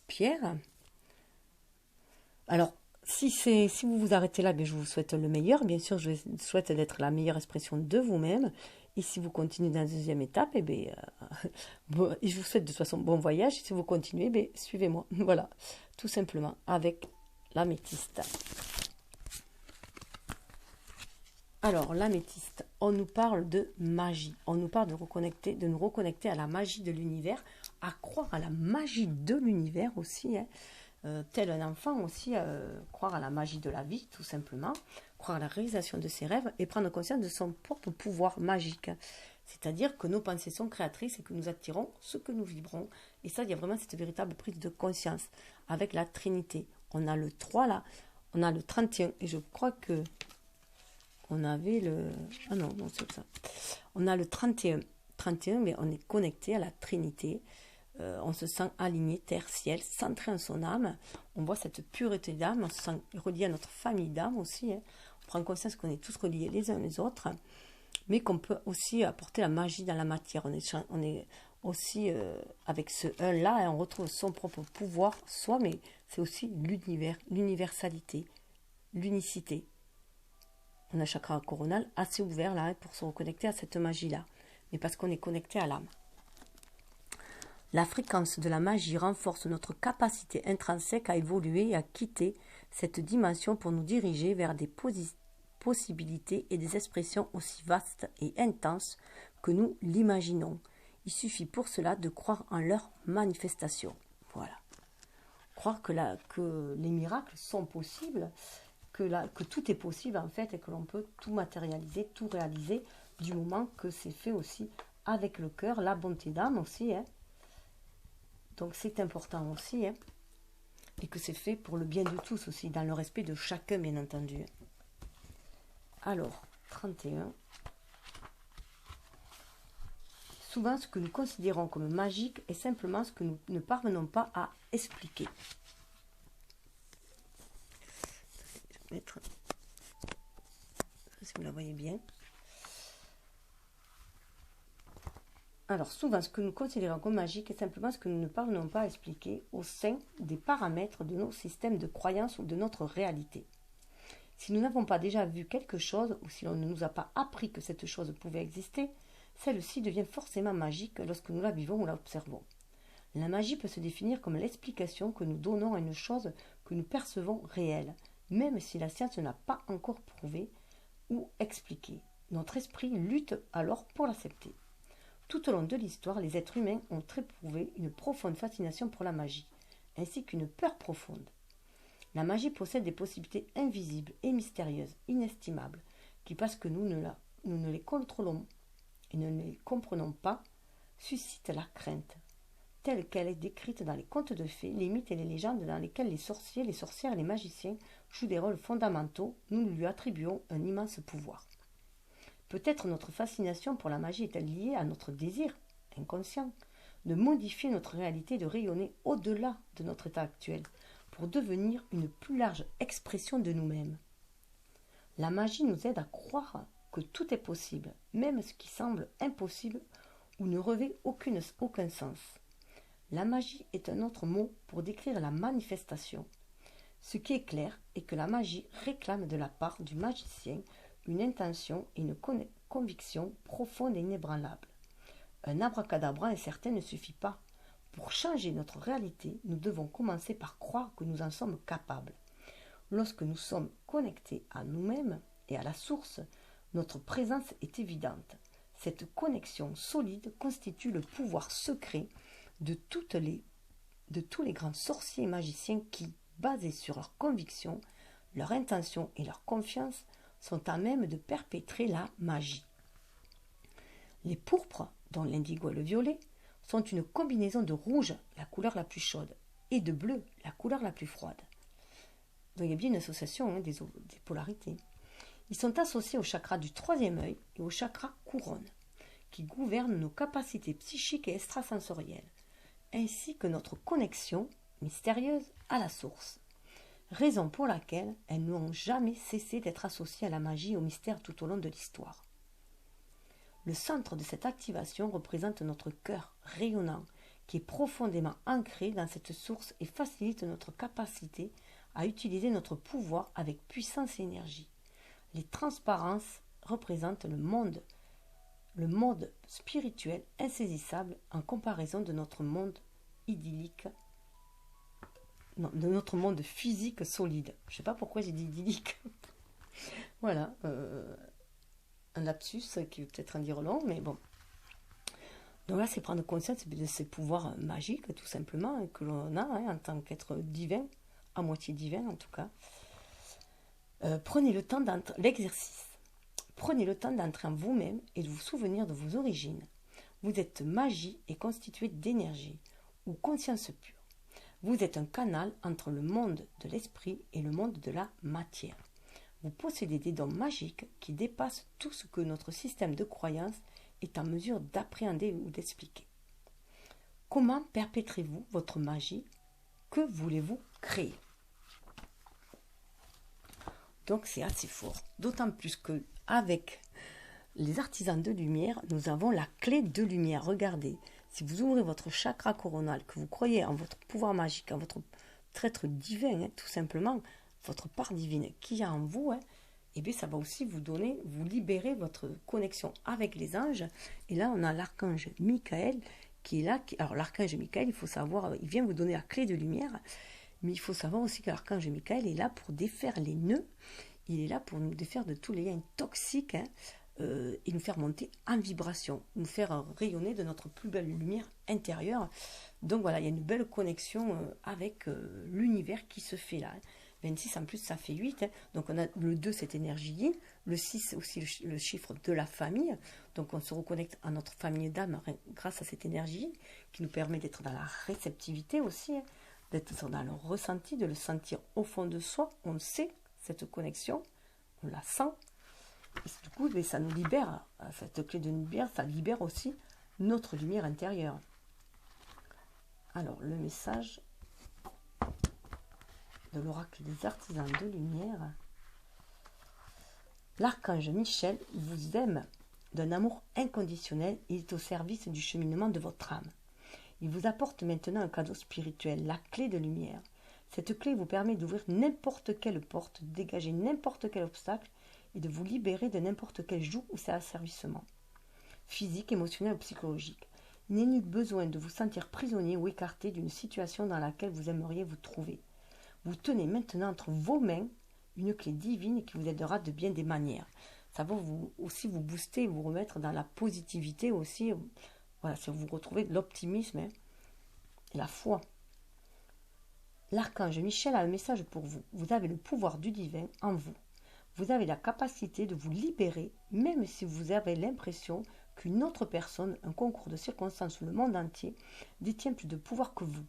pierre. Alors, si vous vous arrêtez là, bien, je vous souhaite le meilleur. Bien sûr, je souhaite d'être la meilleure expression de vous-même. Et si vous continuez dans la deuxième étape, eh bien, bon, je vous souhaite de toute façon bon voyage. Et si vous continuez, eh bien, suivez-moi. Voilà, tout simplement, avec l'améthyste. Alors, l'améthyste, on nous parle de magie. On nous parle de nous reconnecter à la magie de l'univers, à croire à la magie de l'univers aussi, hein. Tel un enfant aussi, croire à la magie de la vie, tout simplement, croire à la réalisation de ses rêves et prendre conscience de son propre pouvoir magique. C'est-à-dire que nos pensées sont créatrices et que nous attirons ce que nous vibrons. Et ça, il y a vraiment cette véritable prise de conscience avec la Trinité. On a le 3 là, on a le 31 et je crois que on avait le... Ah non, non, c'est ça. On a le 31. 31, mais on est connecté à la Trinité. On se sent aligné, terre, ciel, centré en son âme. On voit cette pureté d'âme, on se sent relié à notre famille d'âme aussi, hein. On prend conscience qu'on est tous reliés les uns les autres, mais qu'on peut aussi apporter la magie dans la matière. On est aussi, avec ce 1-là, hein, on retrouve son propre pouvoir, soi, mais c'est aussi l'univers, l'universalité, l'unicité. On a un chakra coronal assez ouvert là, hein, pour se reconnecter à cette magie-là, mais parce qu'on est connecté à l'âme. La fréquence de la magie renforce notre capacité intrinsèque à évoluer et à quitter cette dimension pour nous diriger vers des possibilités et des expressions aussi vastes et intenses que nous l'imaginons. Il suffit pour cela de croire en leur manifestation. Voilà. Croire que les miracles sont possibles, que tout est possible en fait et que l'on peut tout matérialiser, tout réaliser du moment que c'est fait aussi avec le cœur, la bonté d'âme aussi, hein. Donc c'est important aussi, hein, et que c'est fait pour le bien de tous aussi, dans le respect de chacun bien entendu. Alors, 31. Souvent ce que nous considérons comme magique est simplement ce que nous ne parvenons pas à expliquer. Je vais mettre... Si vous la voyez bien. Alors, souvent, ce que nous considérons comme magique est simplement ce que nous ne parvenons pas à expliquer au sein des paramètres de nos systèmes de croyances ou de notre réalité. Si nous n'avons pas déjà vu quelque chose, ou si l'on ne nous a pas appris que cette chose pouvait exister, celle-ci devient forcément magique lorsque nous la vivons ou l'observons. La magie peut se définir comme l'explication que nous donnons à une chose que nous percevons réelle, même si la science n'a pas encore prouvé ou expliqué. Notre esprit lutte alors pour l'accepter. Tout au long de l'histoire, les êtres humains ont éprouvé une profonde fascination pour la magie, ainsi qu'une peur profonde. La magie possède des possibilités invisibles et mystérieuses, inestimables, qui, parce que nous ne les contrôlons et ne les comprenons pas, suscitent la crainte, telle qu'elle est décrite dans les contes de fées, les mythes et les légendes dans lesquels les sorciers, les sorcières et les magiciens jouent des rôles fondamentaux. Nous lui attribuons un immense pouvoir. Peut-être notre fascination pour la magie est-elle liée à notre désir inconscient de modifier notre réalité, de rayonner au-delà de notre état actuel pour devenir une plus large expression de nous-mêmes. La magie nous aide à croire que tout est possible, même ce qui semble impossible ou ne revêt aucun sens. La magie est un autre mot pour décrire la manifestation. Ce qui est clair est que la magie réclame de la part du magicien une intention et une conviction profonde et inébranlable. Un abracadabra incertain ne suffit pas. Pour changer notre réalité, nous devons commencer par croire que nous en sommes capables. Lorsque nous sommes connectés à nous-mêmes et à la source, notre présence est évidente. Cette connexion solide constitue le pouvoir secret de tous les grands sorciers et magiciens qui, basés sur leurs convictions, leur intention et leur confiance, sont à même de perpétrer la magie. Les pourpres, dont l'indigo et le violet, sont une combinaison de rouge, la couleur la plus chaude, et de bleu, la couleur la plus froide. Donc il y a bien une association des polarités. Ils sont associés au chakra du troisième œil et au chakra couronne, qui gouvernent nos capacités psychiques et extrasensorielles, ainsi que notre connexion mystérieuse à la source. Raison pour laquelle elles n'ont jamais cessé d'être associées à la magie et au mystère tout au long de l'histoire. Le centre de cette activation représente notre cœur rayonnant, qui est profondément ancré dans cette source et facilite notre capacité à utiliser notre pouvoir avec puissance et énergie. Les transparences représentent le mode spirituel insaisissable en comparaison de notre monde idyllique, non, de notre monde physique solide. Je ne sais pas pourquoi j'ai dit idyllique. Voilà, un lapsus qui est peut-être un dire long, mais bon. Donc là, c'est prendre conscience de ces pouvoirs magiques, tout simplement, que l'on a en tant qu'être divin, à moitié divin en tout cas. Prenez le temps l'exercice. Prenez le temps d'entrer en vous-même et de vous souvenir de vos origines. Vous êtes magie et constitué d'énergie, ou conscience pure. Vous êtes un canal entre le monde de l'esprit et le monde de la matière. Vous possédez des dons magiques qui dépassent tout ce que notre système de croyance est en mesure d'appréhender ou d'expliquer. Comment perpétrez-vous votre magie? Que voulez-vous créer? Donc c'est assez fort, d'autant plus que avec les artisans de lumière, nous avons la clé de lumière. Regardez, si vous ouvrez votre chakra coronal, que vous croyez en votre pouvoir magique, en votre être divin, hein, tout simplement, votre part divine qui est en vous, hein, et bien ça va aussi vous donner, vous libérer votre connexion avec les anges. Et là, on a l'archange Michael qui est là. Alors l'archange Michael, il faut savoir, il vient vous donner la clé de lumière, mais il faut savoir aussi que l'archange Michael est là pour défaire les nœuds, il est là pour nous défaire de tous les liens toxiques, hein, et nous faire monter en vibration, nous faire rayonner de notre plus belle lumière intérieure. Donc voilà, il y a une belle connexion avec l'univers qui se fait là. 26 en plus, ça fait 8. Hein. Donc on a le 2, cette énergie yin. Le 6, aussi le chiffre de la famille. Donc on se reconnecte à notre famille d'âme grâce à cette énergie qui nous permet d'être dans la réceptivité aussi, hein, d'être dans le ressenti, de le sentir au fond de soi. On sait cette connexion, on la sent. Et du coup, ça nous libère, cette clé de lumière, ça libère aussi notre lumière intérieure. Alors, le message de l'oracle des artisans de lumière. L'archange Michel vous aime d'un amour inconditionnel. Il est au service du cheminement de votre âme. Il vous apporte maintenant un cadeau spirituel, la clé de lumière. Cette clé vous permet d'ouvrir n'importe quelle porte, de dégager n'importe quel obstacle et de vous libérer de n'importe quel joug ou asservissement, physique, émotionnel ou psychologique. Il n'est nul besoin de vous sentir prisonnier ou écarté d'une situation dans laquelle vous aimeriez vous trouver. Vous tenez maintenant entre vos mains une clé divine qui vous aidera de bien des manières. Ça va aussi vous booster, vous remettre dans la positivité aussi. Voilà, si vous retrouvez l'optimisme, hein, et la foi. L'archange Michel a un message pour vous. Vous avez le pouvoir du divin en vous. Vous avez la capacité de vous libérer, même si vous avez l'impression qu'une autre personne, un concours de circonstances ou le monde entier, détient plus de pouvoir que vous.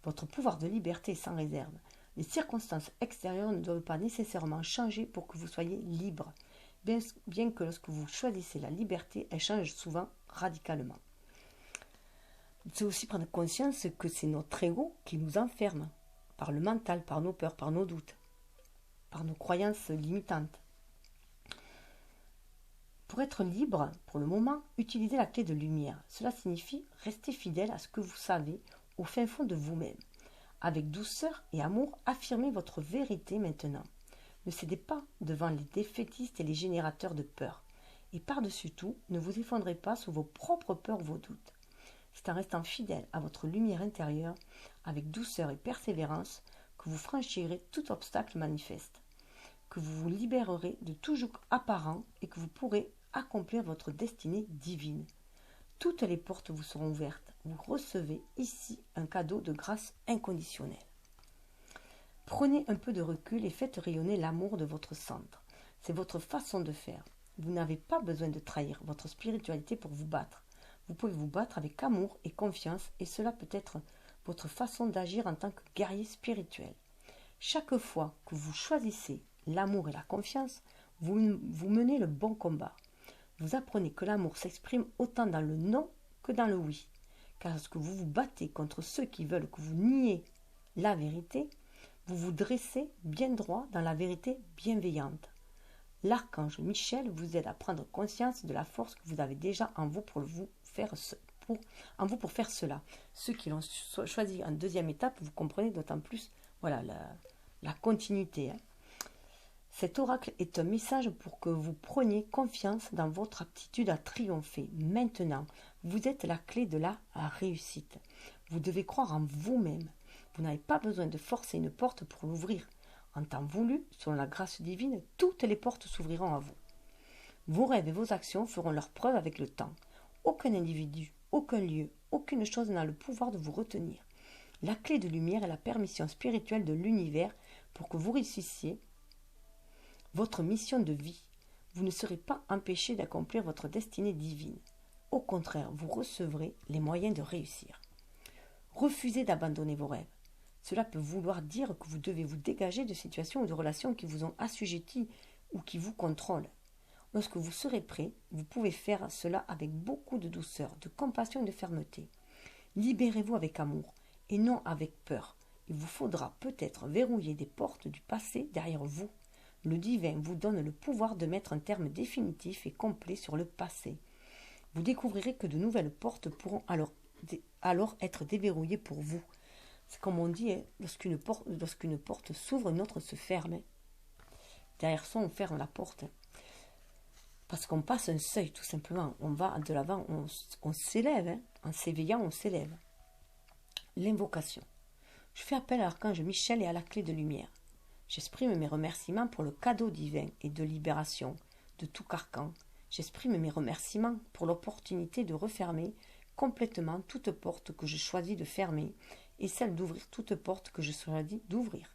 Votre pouvoir de liberté est sans réserve. Les circonstances extérieures ne doivent pas nécessairement changer pour que vous soyez libre, bien que lorsque vous choisissez la liberté, elle change souvent radicalement. C'est aussi prendre conscience que c'est notre ego qui nous enferme, par le mental, par nos peurs, par nos doutes, par nos croyances limitantes. Pour être libre, pour le moment, utilisez la clé de lumière. Cela signifie rester fidèle à ce que vous savez au fin fond de vous-même. Avec douceur et amour, affirmez votre vérité maintenant. Ne cédez pas devant les défaitistes et les générateurs de peur. Et par-dessus tout, ne vous effondrez pas sous vos propres peurs ou vos doutes. C'est en restant fidèle à votre lumière intérieure, avec douceur et persévérance, que vous franchirez tout obstacle manifeste, que vous vous libérerez de tout joug apparent et que vous pourrez accomplir votre destinée divine. Toutes les portes vous seront ouvertes. Vous recevez ici un cadeau de grâce inconditionnelle. Prenez un peu de recul et faites rayonner l'amour de votre centre. C'est votre façon de faire. Vous n'avez pas besoin de trahir votre spiritualité pour vous battre. Vous pouvez vous battre avec amour et confiance et cela peut être votre façon d'agir en tant que guerrier spirituel. Chaque fois que vous choisissez l'amour et la confiance, vous menez le bon combat. Vous apprenez que l'amour s'exprime autant dans le non que dans le oui. Car lorsque vous vous battez contre ceux qui veulent que vous niez la vérité, vous vous dressez bien droit dans la vérité bienveillante. L'archange Michel vous aide à prendre conscience de la force que vous avez déjà en vous pour faire cela. Ceux qui l'ont choisi en deuxième étape, vous comprenez d'autant plus voilà, la continuité. Cet oracle est un message pour que vous preniez confiance dans votre aptitude à triompher. Maintenant, vous êtes la clé de la réussite. Vous devez croire en vous-même. Vous n'avez pas besoin de forcer une porte pour l'ouvrir. En temps voulu, selon la grâce divine, toutes les portes s'ouvriront à vous. Vos rêves et vos actions feront leur preuve avec le temps. Aucun individu, aucun lieu, aucune chose n'a le pouvoir de vous retenir. La clé de lumière est la permission spirituelle de l'univers pour que vous réussissiez votre mission de vie. Vous ne serez pas empêché d'accomplir votre destinée divine. Au contraire, vous recevrez les moyens de réussir. Refusez d'abandonner vos rêves. Cela peut vouloir dire que vous devez vous dégager de situations ou de relations qui vous ont assujetti ou qui vous contrôlent. Lorsque vous serez prêt, vous pouvez faire cela avec beaucoup de douceur, de compassion et de fermeté. Libérez-vous avec amour et non avec peur. Il vous faudra peut-être verrouiller des portes du passé derrière vous. Le divin vous donne le pouvoir de mettre un terme définitif et complet sur le passé. Vous découvrirez que de nouvelles portes pourront alors être déverrouillées pour vous. C'est comme on dit, lorsqu'une porte s'ouvre, une autre se ferme. Derrière ça, on ferme la porte. Parce qu'on passe un seuil, tout simplement. On va de l'avant, on s'élève. En s'éveillant, on s'élève. L'invocation. Je fais appel à l'archange Michel et à la clé de lumière. J'exprime mes remerciements pour le cadeau divin et de libération de tout carcan. J'exprime mes remerciements pour l'opportunité de refermer complètement toute porte que je choisis de fermer et celle d'ouvrir toute porte que je choisis d'ouvrir.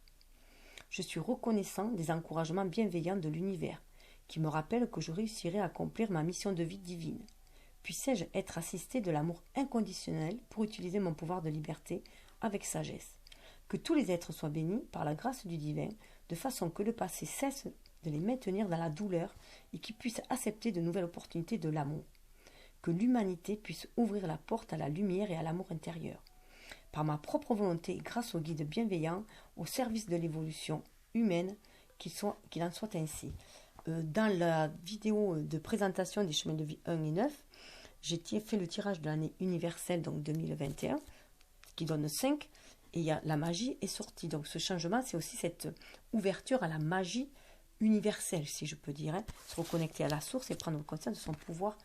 Je suis reconnaissant des encouragements bienveillants de l'univers qui me rappellent que je réussirai à accomplir ma mission de vie divine. Puissais-je être assisté de l'amour inconditionnel pour utiliser mon pouvoir de liberté avec sagesse. Que tous les êtres soient bénis par la grâce du divin, de façon que le passé cesse de les maintenir dans la douleur et qu'ils puissent accepter de nouvelles opportunités de l'amour. Que l'humanité puisse ouvrir la porte à la lumière et à l'amour intérieur. Par ma propre volonté et grâce au guide bienveillant au service de l'évolution humaine, qu'il en soit ainsi. Dans la vidéo de présentation des chemins de vie 1 et 9, j'ai fait le tirage de l'année universelle, donc 2021, qui donne 5, et la magie est sortie. Donc ce changement, c'est aussi cette ouverture à la magie universelle, si je peux dire, se reconnecter à la source et prendre conscience de son pouvoir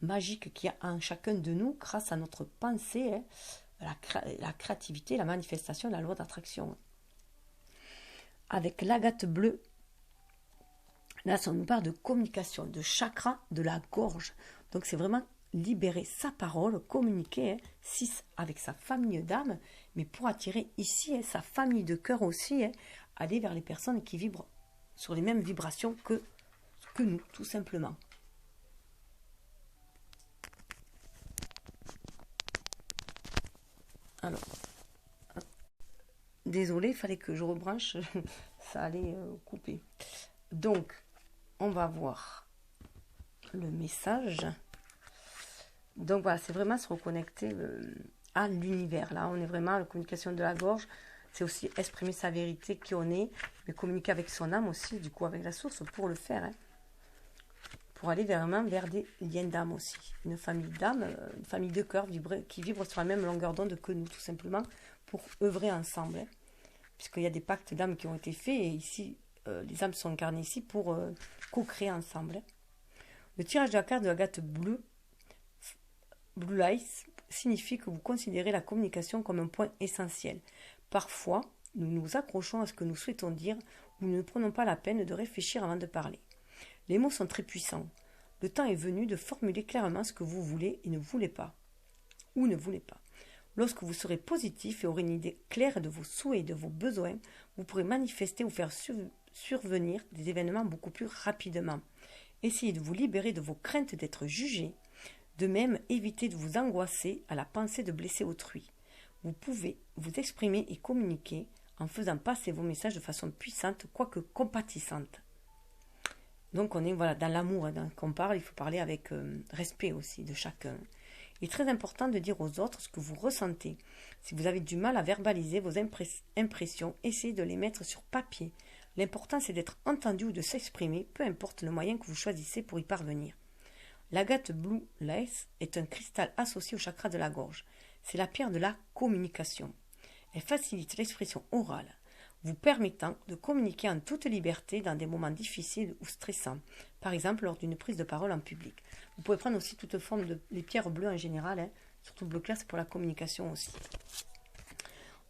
magique qu'il y a en chacun de nous grâce à notre pensée, la créativité, la manifestation de la loi d'attraction. Avec l'agate bleue, là, on nous parle de communication, de chakra de la gorge. Donc, c'est vraiment libérer sa parole, communiquer, 6 avec sa famille d'âme, mais pour attirer ici sa famille de cœur aussi, aller vers les personnes qui vibrent sur les mêmes vibrations que nous, tout simplement. Alors, désolé, il fallait que je rebranche, ça allait couper. Donc, on va voir le message. Donc voilà, c'est vraiment se reconnecter à l'univers. Là, on est vraiment à la communication de la gorge. C'est aussi exprimer sa vérité, qui on est, mais communiquer avec son âme aussi, du coup avec la source, pour le faire. Pour aller vraiment vers des liens d'âme aussi. Une famille d'âme, une famille de cœur qui vibre sur la même longueur d'onde que nous, tout simplement, pour œuvrer ensemble. Puisqu'il y a des pactes d'âme qui ont été faits, et ici, les âmes sont incarnées ici pour co-créer ensemble. Le tirage de la carte de l'agate bleue, Blue Light, signifie que vous considérez la communication comme un point essentiel. Parfois, nous nous accrochons à ce que nous souhaitons dire ou nous ne prenons pas la peine de réfléchir avant de parler. Les mots sont très puissants. Le temps est venu de formuler clairement ce que vous voulez et ne voulez pas. Ou ne voulez pas. Lorsque vous serez positif et aurez une idée claire de vos souhaits et de vos besoins, vous pourrez manifester ou faire survenir des événements beaucoup plus rapidement. Essayez de vous libérer de vos craintes d'être jugé. De même, évitez de vous angoisser à la pensée de blesser autrui. Vous pouvez vous exprimer et communiquer en faisant passer vos messages de façon puissante, quoique compatissante. Donc on est dans l'amour qu'on parle, il faut parler avec respect aussi de chacun. Il est très important de dire aux autres ce que vous ressentez. Si vous avez du mal à verbaliser vos impressions, essayez de les mettre sur papier. L'important c'est d'être entendu ou de s'exprimer, peu importe le moyen que vous choisissez pour y parvenir. L'agate Blue Light est un cristal associé au chakra de la gorge. C'est la pierre de la communication. Elle facilite l'expression orale. vous permettant de communiquer en toute liberté dans des moments difficiles ou stressants, par exemple lors d'une prise de parole en public. Vous pouvez prendre aussi toute forme les pierres bleues en général, hein, surtout bleu clair, c'est pour la communication aussi.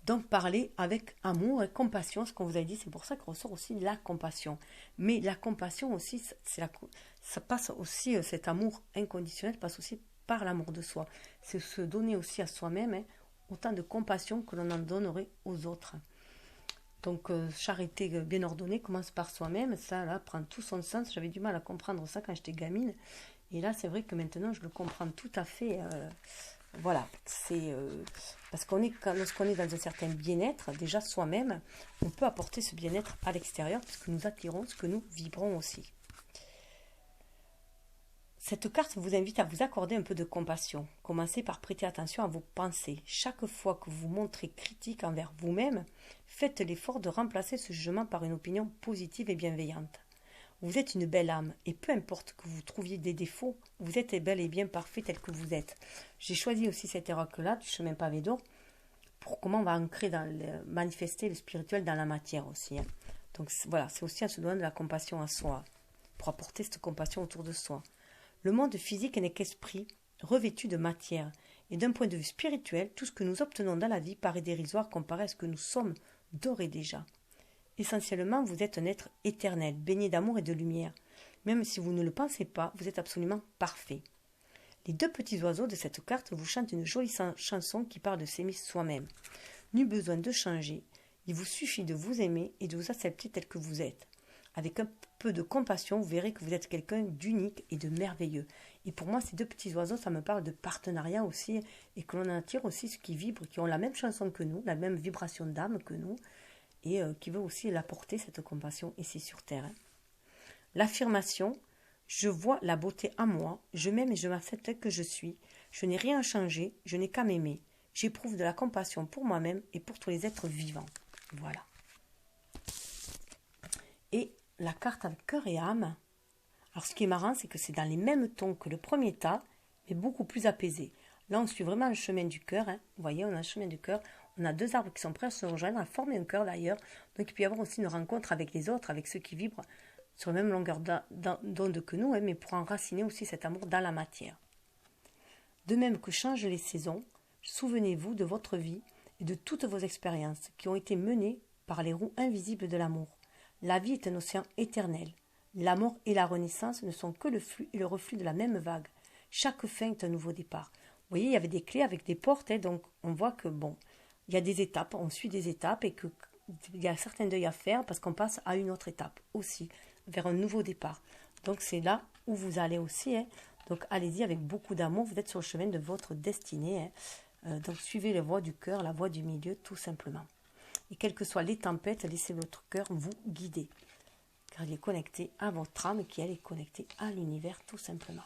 Donc parler avec amour et compassion, ce qu'on vous a dit, c'est pour ça que ressort aussi la compassion. Mais la compassion aussi, ça passe aussi, cet amour inconditionnel passe aussi par l'amour de soi. C'est se donner aussi à soi-même, hein, autant de compassion que l'on en donnerait aux autres. Donc charité bien ordonnée commence par soi-même, ça là prend tout son sens. J'avais du mal à comprendre ça quand j'étais gamine. Et là c'est vrai que maintenant je le comprends tout à fait. Voilà, c'est parce lorsqu'on est dans un certain bien-être, déjà soi-même, on peut apporter ce bien-être à l'extérieur puisque nous attirons ce que nous vibrons aussi. Cette carte vous invite à vous accorder un peu de compassion. Commencez par prêter attention à vos pensées. Chaque fois que vous vous montrez critique envers vous-même, faites l'effort de remplacer ce jugement par une opinion positive et bienveillante. Vous êtes une belle âme, et peu importe que vous trouviez des défauts, vous êtes bel et bien parfait tel que vous êtes. J'ai choisi aussi cette éracle-là, du chemin pavé d'or, pour comment on va ancrer, manifester le spirituel dans la matière aussi. Hein. Donc voilà, c'est aussi en se donnant de la compassion à soi, pour apporter cette compassion autour de soi. Le monde physique n'est qu'esprit, revêtu de matière, et d'un point de vue spirituel, tout ce que nous obtenons dans la vie paraît dérisoire comparé à ce que nous sommes d'ores et déjà. Essentiellement, vous êtes un être éternel, baigné d'amour et de lumière. Même si vous ne le pensez pas, vous êtes absolument parfait. Les deux petits oiseaux de cette carte vous chantent une jolie chanson qui parle de s'aimer soi-même. Nul besoin de changer, il vous suffit de vous aimer et de vous accepter tel que vous êtes. Avec un peu de compassion, vous verrez que vous êtes quelqu'un d'unique et de merveilleux. Et pour moi, ces deux petits oiseaux, ça me parle de partenariat aussi, et que l'on attire aussi ceux qui vibrent, qui ont la même chanson que nous, la même vibration d'âme que nous, et qui veut aussi l'apporter, cette compassion, ici sur Terre. L'affirmation, je vois la beauté en moi, je m'aime et je m'accepte tel que je suis, je n'ai rien à changer, je n'ai qu'à m'aimer, j'éprouve de la compassion pour moi-même et pour tous les êtres vivants. Voilà. Et la carte avec cœur et âme, alors ce qui est marrant, c'est que c'est dans les mêmes tons que le premier tas, mais beaucoup plus apaisé. Là, on suit vraiment le chemin du cœur. Hein. Vous voyez, on a le chemin du cœur. On a deux arbres qui sont prêts à se rejoindre, à former un cœur d'ailleurs. Donc, il peut y avoir aussi une rencontre avec les autres, avec ceux qui vibrent sur la même longueur d'onde que nous, hein, mais pour enraciner aussi cet amour dans la matière. De même que changent les saisons, souvenez-vous de votre vie et de toutes vos expériences qui ont été menées par les roues invisibles de l'amour. La vie est un océan éternel. La mort et la renaissance ne sont que le flux et le reflux de la même vague. Chaque fin est un nouveau départ. Vous voyez, il y avait des clés avec des portes, hein, donc on voit que bon, il y a des étapes, on suit des étapes et qu'il y a certains deuils à faire parce qu'on passe à une autre étape aussi, vers un nouveau départ. Donc c'est là où vous allez aussi. Hein. Donc allez-y avec beaucoup d'amour, vous êtes sur le chemin de votre destinée. Hein. Donc suivez la voie du cœur, la voie du milieu, tout simplement. Et quelles que soient les tempêtes, laissez votre cœur vous guider. Car il est connecté à votre âme qui elle est connectée à l'univers tout simplement.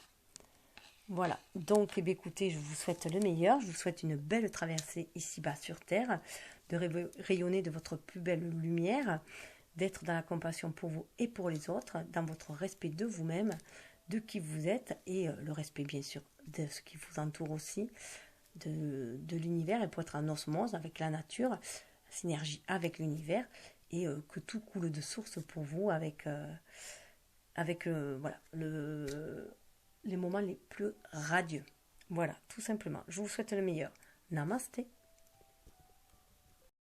Voilà, donc écoutez, je vous souhaite le meilleur, je vous souhaite une belle traversée ici-bas sur Terre, de rayonner de votre plus belle lumière, d'être dans la compassion pour vous et pour les autres, dans votre respect de vous-même, de qui vous êtes et le respect bien sûr de ce qui vous entoure aussi, de l'univers et pour être en osmose avec la nature, synergie avec l'univers et que tout coule de source pour vous avec voilà, les moments les plus radieux. Voilà, tout simplement. Je vous souhaite le meilleur. Namasté.